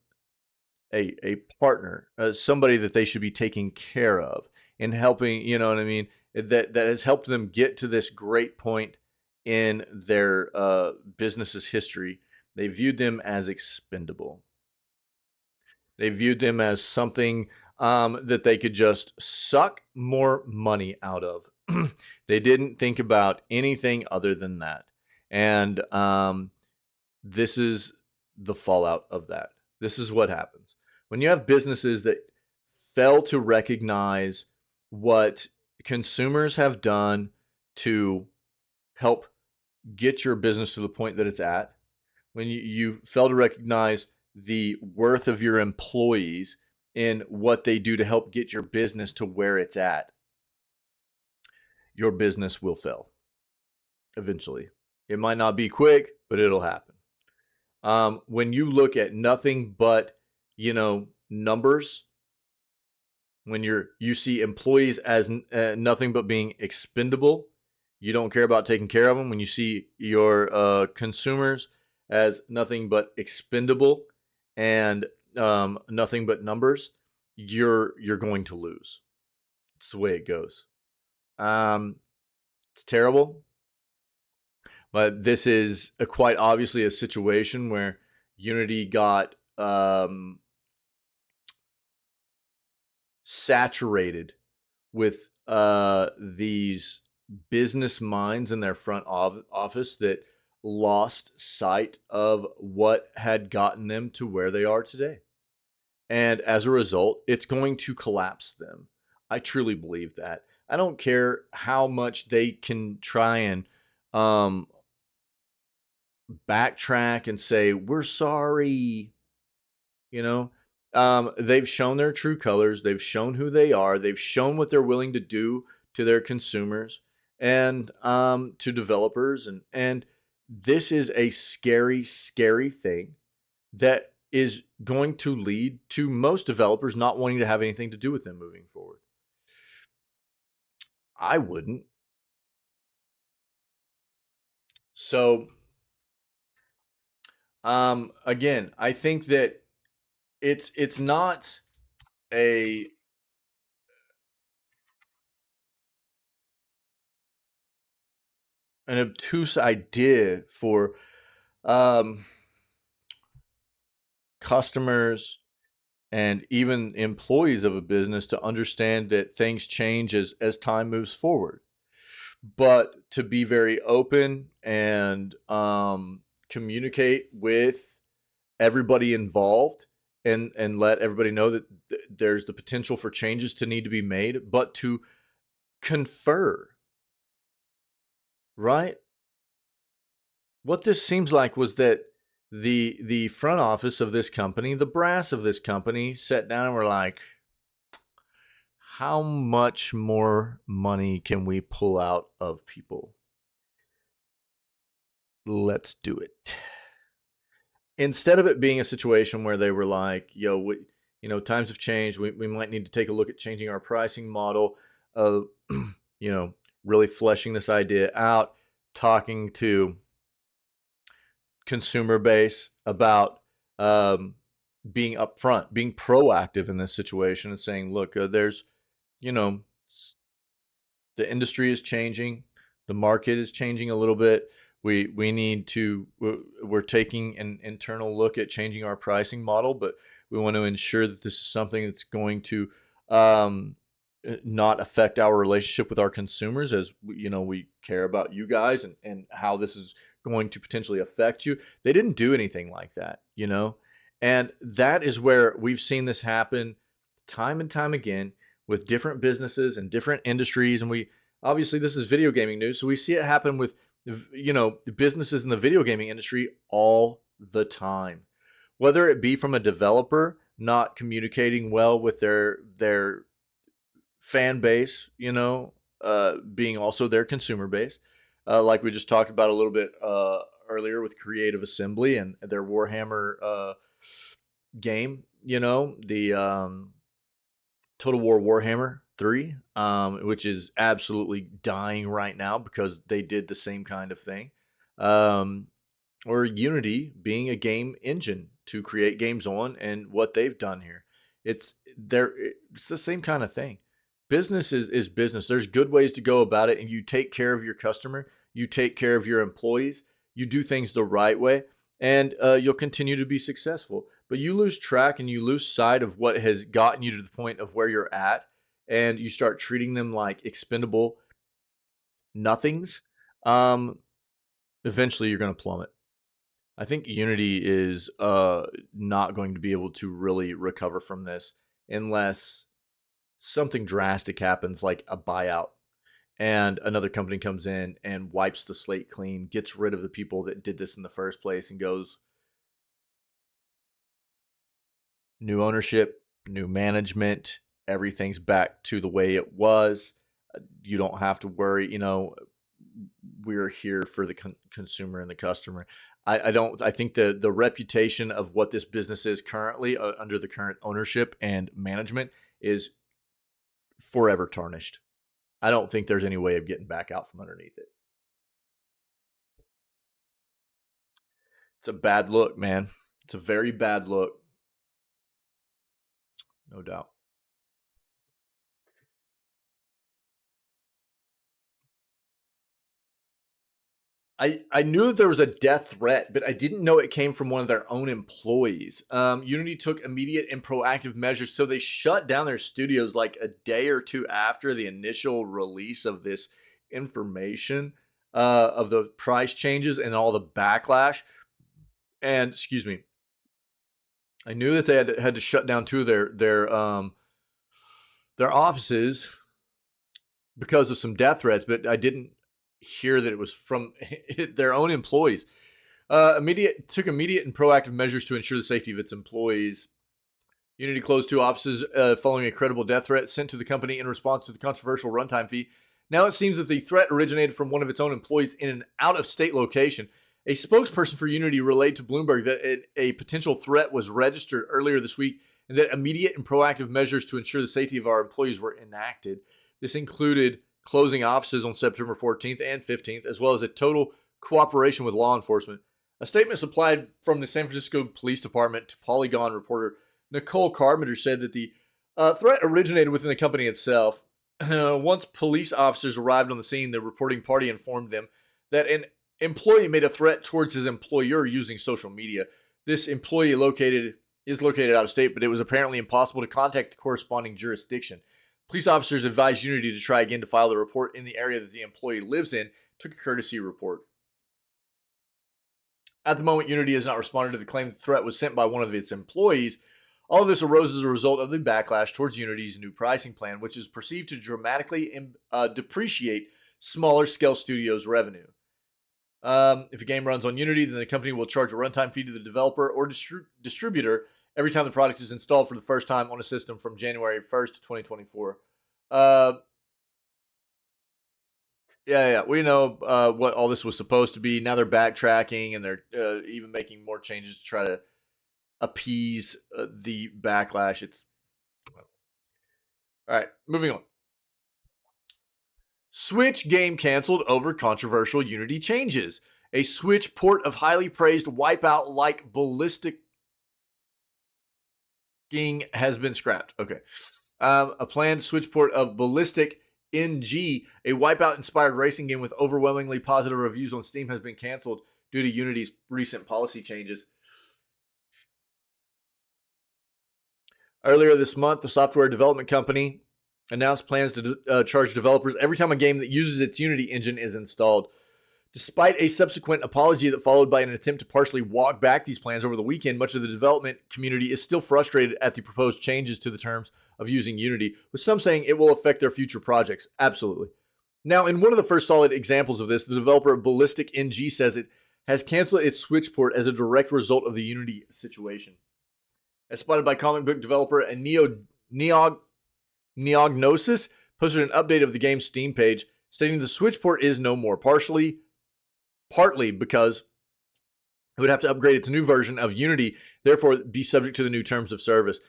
a partner, somebody that they should be taking care of and helping, you know what I mean? That has helped them get to this great point in their business's history. They viewed them as expendable. They viewed them as something that they could just suck more money out of. They didn't think about anything other than that. And this is the fallout of that. This is what happens. When you have businesses that fail to recognize what consumers have done to help get your business to the point that it's at, when you fail to recognize the worth of your employees in what they do to help get your business to where it's at, your business will fail eventually. It might not be quick, but it'll happen. When you look at nothing but, numbers, when you see employees as nothing but being expendable, you don't care about taking care of them. When you see your consumers as nothing but expendable and nothing but numbers, you're going to lose. It's the way it goes. It's terrible, but this is quite obviously a situation where Unity got saturated with these business minds in their front office that lost sight of what had gotten them to where they are today. And as a result, it's going to collapse them. I truly believe that. I don't care how much they can try and backtrack and say, we're sorry. They've shown their true colors. They've shown who they are. They've shown what they're willing to do to their consumers and to developers. And this is a scary, scary thing that is going to lead to most developers not wanting to have anything to do with them moving forward. I wouldn't. So, again, I think that it's not an obtuse idea for customers and even employees of a business to understand that things change as time moves forward, but to be very open and communicate with everybody involved and let everybody know that there's the potential for changes to need to be made, but to confer, right? What this seems like was that the front office of this company, the brass of this company, sat down and were like, how much more money can we pull out of people? Let's do it. Instead of it being a situation where they were like, times have changed. We might need to take a look at changing our pricing model, really fleshing this idea out, talking to consumer base about being upfront, being proactive in this situation and saying, look, there's, The industry is changing. The market is changing a little bit. We need to, we're taking an internal look at changing our pricing model, but we want to ensure that this is something that's going to um, not affect our relationship with our consumers, as we care about you guys and how this is going to potentially affect you. They didn't do anything like that. And that is where we've seen this happen time and time again with different businesses and different industries. And we obviously, this is video gaming news, so we see it happen with the businesses in the video gaming industry all the time, whether it be from a developer not communicating well with their fan base, being also their consumer base, like we just talked about a little bit earlier with Creative Assembly and their Warhammer game, the Total War Warhammer 3, which is absolutely dying right now because they did the same kind of thing. Or Unity being a game engine to create games on, and what they've done here. It's the same kind of thing. Business is business. There's good ways to go about it, and you take care of your customer, you take care of your employees, you do things the right way, and you'll continue to be successful. But you lose track and you lose sight of what has gotten you to the point of where you're at, and you start treating them like expendable nothings. Eventually you're going to plummet. I think Unity is not going to be able to really recover from this unless something drastic happens, like a buyout, and another company comes in and wipes the slate clean, gets rid of the people that did this in the first place, and goes, new ownership, new management, everything's back to the way it was. You don't have to worry, we're here for the consumer and the customer. I think the reputation of what this business is currently under the current ownership and management is forever tarnished. I don't think there's any way of getting back out from underneath it. It's a bad look, man. It's a very bad look. No doubt. I knew that there was a death threat, but I didn't know it came from one of their own employees. Unity took immediate and proactive measures, so they shut down their studios like a day or two after the initial release of this information, of the price changes and all the backlash. And excuse me, I knew that they had to shut down two of their offices because of some death threats, but I didn't hear that it was from their own employees. Took immediate and proactive measures to ensure the safety of its employees. Unity closed two offices following a credible death threat sent to the company in response to the controversial runtime fee. Now it seems that the threat originated from one of its own employees in an out-of-state location. A spokesperson for Unity relayed to Bloomberg that a potential threat was registered earlier this week and that immediate and proactive measures to ensure the safety of our employees were enacted. This included closing offices on September 14th and 15th, as well as a total cooperation with law enforcement. A statement supplied from the San Francisco Police Department to Polygon reporter Nicole Carpenter said that the threat originated within the company itself. Once police officers arrived on the scene, the reporting party informed them that an employee made a threat towards his employer using social media. This employee is located out of state, but it was apparently impossible to contact the corresponding jurisdiction. Police officers advised Unity to try again to file the report in the area that the employee lives in, took a courtesy report. At the moment, Unity has not responded to the claim the threat was sent by one of its employees. All of this arose as a result of the backlash towards Unity's new pricing plan, which is perceived to dramatically depreciate smaller scale studios' revenue. If a game runs on Unity, then the company will charge a runtime fee to the developer or distributor every time the product is installed for the first time on a system from January 1st, 2024. Yeah. We know what all this was supposed to be. Now they're backtracking, and they're even making more changes to try to appease the backlash. All right, moving on. Switch game canceled over controversial Unity changes. A Switch port of highly praised Wipeout-like ballistic has been scrapped. Okay. A planned Switch port of Ballistic NG, a Wipeout-inspired racing game with overwhelmingly positive reviews on Steam, has been canceled due to Unity's recent policy changes. Earlier this month, the software development company announced plans to charge developers every time a game that uses its Unity engine is installed. Despite a subsequent apology that followed by an attempt to partially walk back these plans over the weekend, much of the development community is still frustrated at the proposed changes to the terms of using Unity, with some saying it will affect their future projects. Absolutely. Now, in one of the first solid examples of this, the developer Ballistic NG says it has canceled its Switch port as a direct result of the Unity situation. As spotted by comic book developer and Neognosis, posted an update of the game's Steam page, stating the Switch port is no more, partly because it would have to upgrade its new version of Unity, therefore be subject to the new terms of service.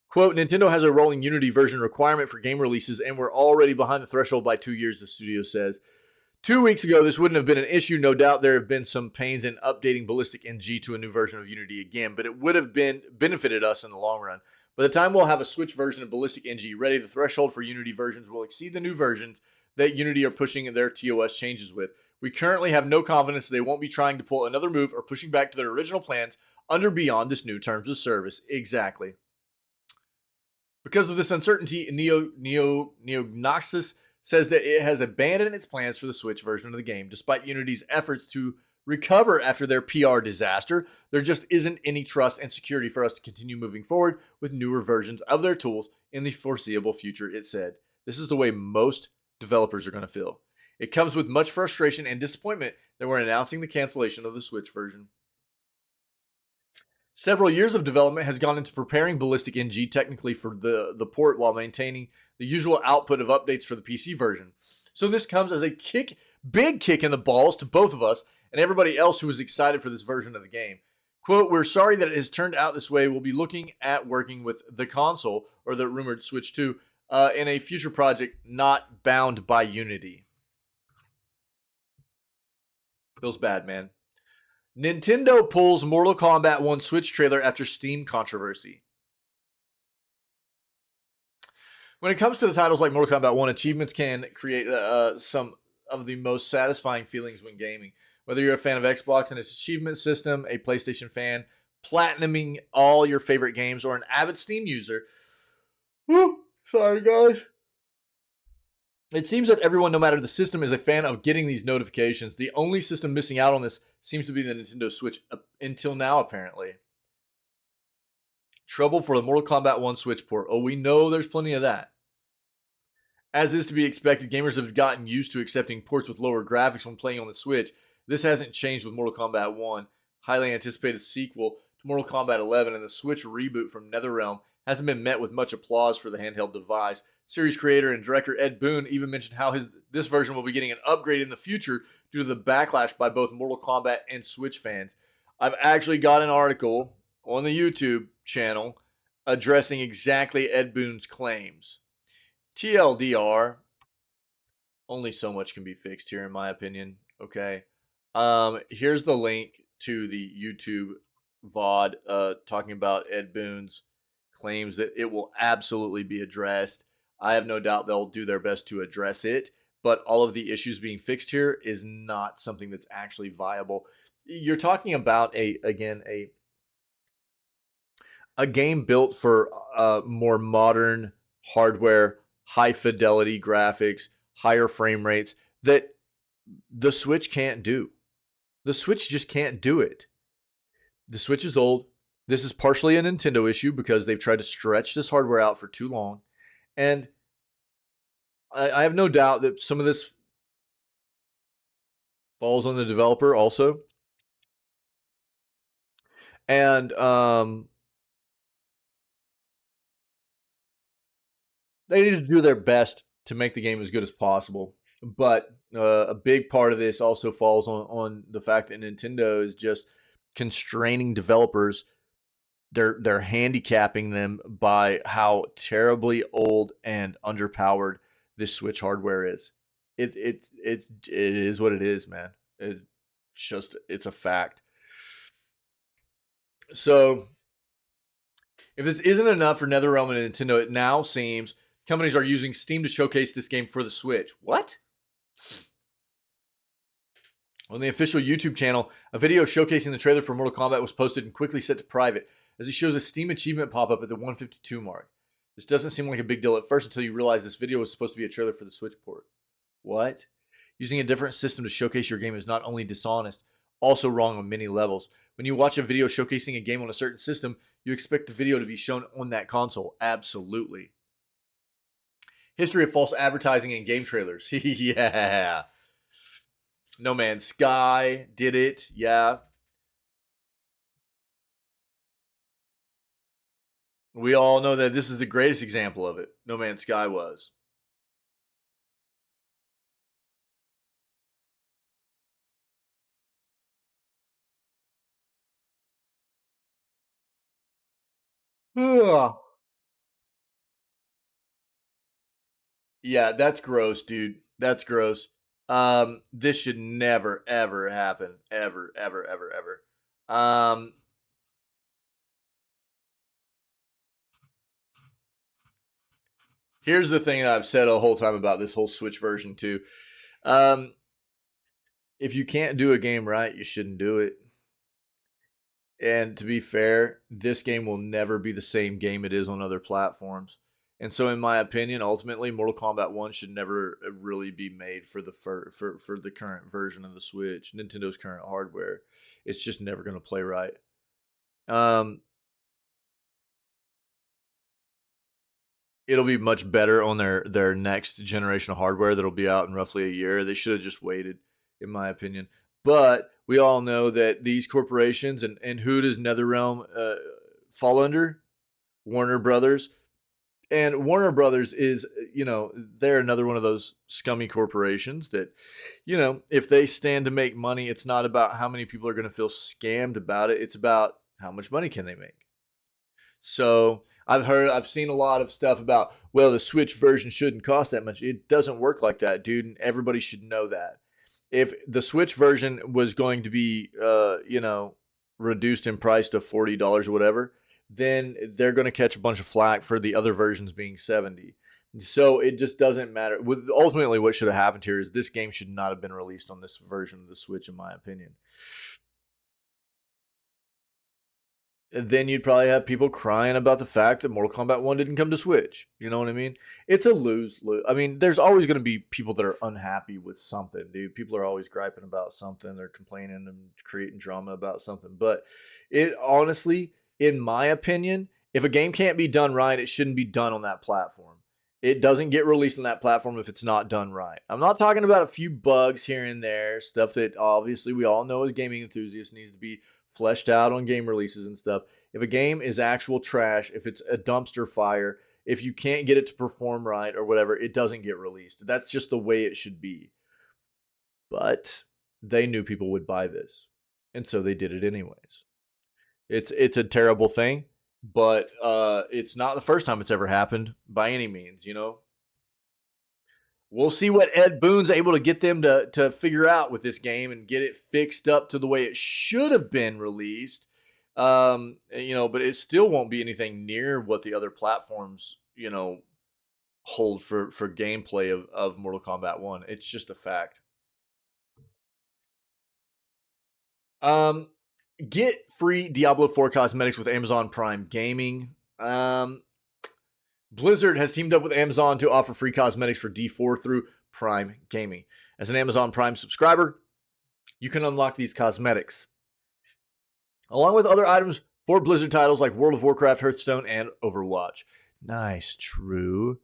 Quote, Nintendo has a rolling Unity version requirement for game releases, and we're already behind the threshold by 2 years, the studio says. 2 weeks ago, this wouldn't have been an issue. No doubt there have been some pains in updating Ballistic NG to a new version of Unity again, but it would have benefited us in the long run. By the time we'll have a Switch version of Ballistic NG ready, the threshold for Unity versions will exceed the new versions that Unity are pushing their TOS changes with. We currently have no confidence they won't be trying to pull another move or pushing back to their original plans under beyond this new terms of service. Exactly. Because of this uncertainty, Neognosis says that it has abandoned its plans for the Switch version of the game. Despite Unity's efforts to recover after their PR disaster, there just isn't any trust and security for us to continue moving forward with newer versions of their tools in the foreseeable future, it said. This is the way most developers are going to feel. It comes with much frustration and disappointment that we're announcing the cancellation of the Switch version. Several years of development has gone into preparing Ballistic NG technically for the port while maintaining the usual output of updates for the PC version. So this comes as a big kick in the balls to both of us and everybody else who was excited for this version of the game. Quote, we're sorry that it has turned out this way. We'll be looking at working with the console, or the rumored Switch 2, in a future project not bound by Unity. Feels bad, man. Nintendo pulls Mortal Kombat 1 Switch trailer after Steam controversy. When it comes to the titles like Mortal Kombat 1, achievements can create some of the most satisfying feelings when gaming. Whether you're a fan of Xbox and its achievement system, a PlayStation fan, platinuming all your favorite games, or an avid Steam user. Whew, sorry, guys. It seems that everyone, no matter the system, is a fan of getting these notifications. The only system missing out on this seems to be the Nintendo Switch, until now, apparently. Trouble for the Mortal Kombat 1 Switch port. Oh, we know there's plenty of that. As is to be expected, gamers have gotten used to accepting ports with lower graphics when playing on the Switch. This hasn't changed with Mortal Kombat 1. Highly anticipated sequel to Mortal Kombat 11 and the Switch reboot from NetherRealm hasn't been met with much applause for the handheld device. Series creator and director Ed Boon even mentioned how this version will be getting an upgrade in the future due to the backlash by both Mortal Kombat and Switch fans. I've actually got an article on the YouTube channel addressing exactly Ed Boon's claims. TLDR, only so much can be fixed here in my opinion, okay? Here's the link to the YouTube VOD talking about Ed Boon's claims that it will absolutely be addressed. I have no doubt they'll do their best to address it, but all of the issues being fixed here is not something that's actually viable. You're talking about a game built for more modern hardware, high fidelity graphics, higher frame rates that the Switch can't do. The Switch just can't do it. The Switch is old. This is partially a Nintendo issue because they've tried to stretch this hardware out for too long. And I have no doubt that some of this falls on the developer also. And they need to do their best to make the game as good as possible. But a big part of this also falls on the fact that Nintendo is just constraining developers. They're handicapping them by how terribly old and underpowered this Switch hardware is. It is what it is, man. It's a fact. So if this isn't enough for NetherRealm and Nintendo, it now seems companies are using Steam to showcase this game for the Switch. What? On the official YouTube channel, a video showcasing the trailer for Mortal Kombat was posted and quickly set to private, as it shows a Steam achievement pop-up at the 152 mark. This doesn't seem like a big deal at first until you realize this video was supposed to be a trailer for the Switch port. What? Using a different system to showcase your game is not only dishonest, also wrong on many levels. When you watch a video showcasing a game on a certain system, you expect the video to be shown on that console. Absolutely. History of false advertising in game trailers. Yeah. No Man's Sky did it. Yeah. We all know that this is the greatest example of it. No Man's Sky was. Ugh. Yeah, that's gross, dude. That's gross. This should never, ever happen. Ever, ever, ever, ever. Here's the thing that I've said the whole time about this whole Switch version too. If you can't do a game right, you shouldn't do it. And to be fair, this game will never be the same game it is on other platforms. And so, in my opinion, ultimately, Mortal Kombat 1 should never really be made for the current version of the Switch, Nintendo's current hardware. It's just never going to play right. It'll be much better on their next generation of hardware that'll be out in roughly a year. They should have just waited, in my opinion. But we all know that these corporations and who does NetherRealm fall under? Warner Brothers. And Warner Brothers is, they're another one of those scummy corporations that, if they stand to make money, it's not about how many people are going to feel scammed about it. It's about how much money can they make. So I've seen a lot of stuff about, well, the Switch version shouldn't cost that much. It doesn't work like that, dude. And everybody should know that. If the Switch version was going to be, reduced in price to $40 or whatever, then they're going to catch a bunch of flack for the other versions being $70. So it just doesn't matter. Ultimately, what should have happened here is this game should not have been released on this version of the Switch, in my opinion. And then you'd probably have people crying about the fact that Mortal Kombat 1 didn't come to Switch. You know what I mean? It's a lose-lose. I mean, there's always going to be people that are unhappy with something, dude. People are always griping about something. They're complaining and creating drama about something. But it honestly, in my opinion, if a game can't be done right, it shouldn't be done on that platform. It doesn't get released on that platform if it's not done right. I'm not talking about a few bugs here and there, stuff that obviously we all know as gaming enthusiasts needs to be fleshed out on game releases and stuff. If a game is actual trash, if it's a dumpster fire, if you can't get it to perform right or whatever, it doesn't get released. That's just the way it should be. But they knew people would buy this, and so they did it anyways. It's a terrible thing, but it's not the first time it's ever happened by any means, We'll see what Ed Boon's able to get them to figure out with this game and get it fixed up to the way it should have been released. But it still won't be anything near what the other platforms, hold for gameplay of Mortal Kombat 1. It's just a fact. Get free Diablo 4 cosmetics with Amazon Prime Gaming. Blizzard has teamed up with Amazon to offer free cosmetics for D4 through Prime Gaming. As an Amazon Prime subscriber, you can unlock these cosmetics, along with other items for Blizzard titles like World of Warcraft, Hearthstone, and Overwatch. Nice, true.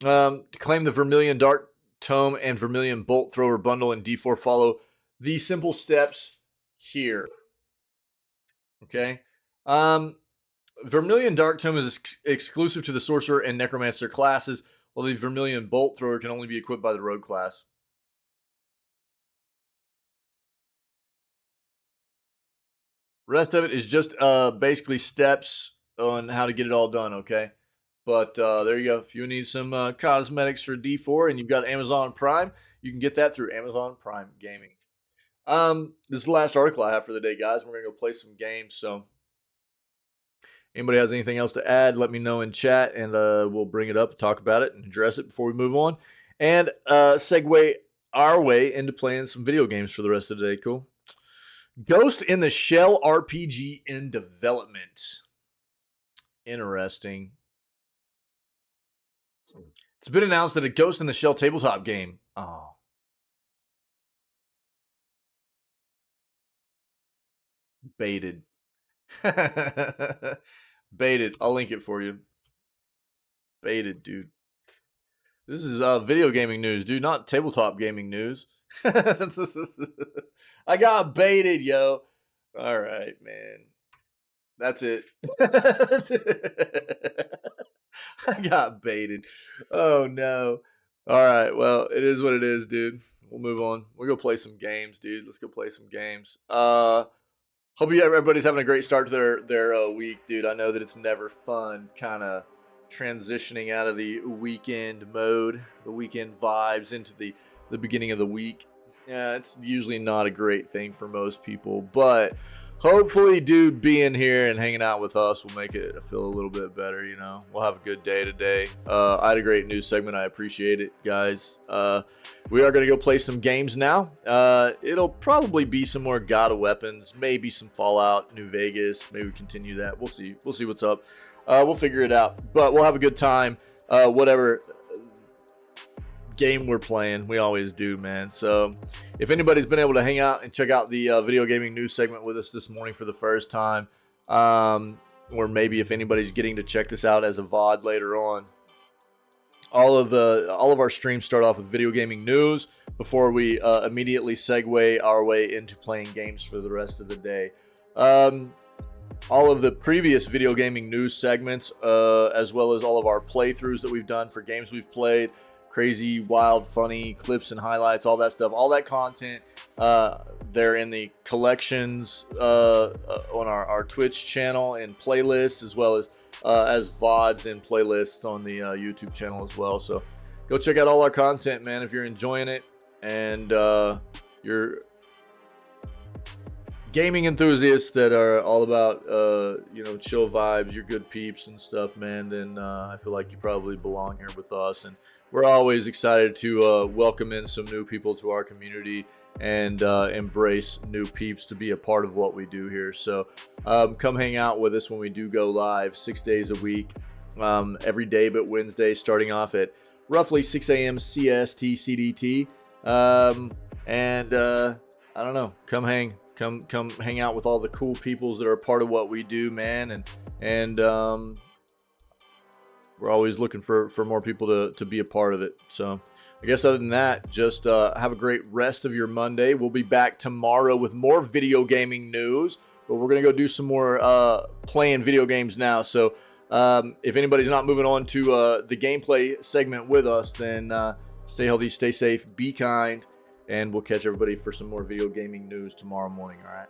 To claim the Vermilion Dark Tome and Vermilion Bolt Thrower bundle in D4, follow these simple steps here. Okay? Vermilion Dark Tome is exclusive to the Sorcerer and Necromancer classes, while the Vermilion Bolt Thrower can only be equipped by the Rogue class. Rest of it is just basically steps on how to get it all done, okay? But there you go. If you need some cosmetics for D4 and you've got Amazon Prime, you can get that through Amazon Prime Gaming. This is the last article I have for the day, guys. We're going to go play some games, so Anybody has anything else to add, let me know in chat, and we'll bring it up, talk about it, and address it before we move on. And segue our way into playing some video games for the rest of the day. Cool. Ghost in the Shell RPG in development. Interesting. It's been announced that a Ghost in the Shell tabletop game. Oh. Baited. Baited. I'll link it for you. Baited, dude. This is video gaming news, dude, not tabletop gaming news. I got baited, yo. All right, man. That's it. I got baited. Oh, no. All right, well, it is what it is, dude. We'll move on. We'll go play some games, dude. Let's go play some games. Hope everybody's having a great start to their week, dude. I know that it's never fun kind of transitioning out of the weekend mode, the weekend vibes into the beginning of the week. Yeah, it's usually not a great thing for most people, but hopefully, dude, being here and hanging out with us will make it feel a little bit better, you know. We'll have a good day today. I had a great news segment. I appreciate it, guys. We are going to go play some games now. It'll probably be some more God of Weapons, maybe some Fallout, New Vegas. Maybe we continue that. We'll see. We'll see what's up. We'll figure it out, but we'll have a good time. Whatever game we're playing, we always do, man. So if anybody's been able to hang out and check out the video gaming news segment with us this morning for the first time, or maybe if anybody's getting to check this out as a VOD later on, all of our streams start off with video gaming news before we immediately segue our way into playing games for the rest of the day. All of the previous video gaming news segments, as well as all of our playthroughs that we've done for games we've played, crazy, wild, funny clips and highlights, all that stuff, all that content, they're in the collections on our Twitch channel and playlists, as well as VODs and playlists on the YouTube channel as well. So go check out all our content, man, if you're enjoying it and you're gaming enthusiasts that are all about chill vibes, you're good peeps and stuff, man, then I feel like you probably belong here with us. And we're always excited to welcome in some new people to our community and embrace new peeps to be a part of what we do here. So come hang out with us when we do go live 6 days a week, every day but Wednesday, starting off at roughly 6 a.m. CST CDT. I don't know, come hang out with all the cool peoples that are part of what we do, man, and we're always looking for more people to be a part of it. So I guess other than that, just have a great rest of your Monday. We'll be back tomorrow with more video gaming news, but we're gonna go do some more playing video games now. So if anybody's not moving on to the gameplay segment with us, then stay healthy, stay safe, be kind, and we'll catch everybody for some more video gaming news tomorrow morning. All right.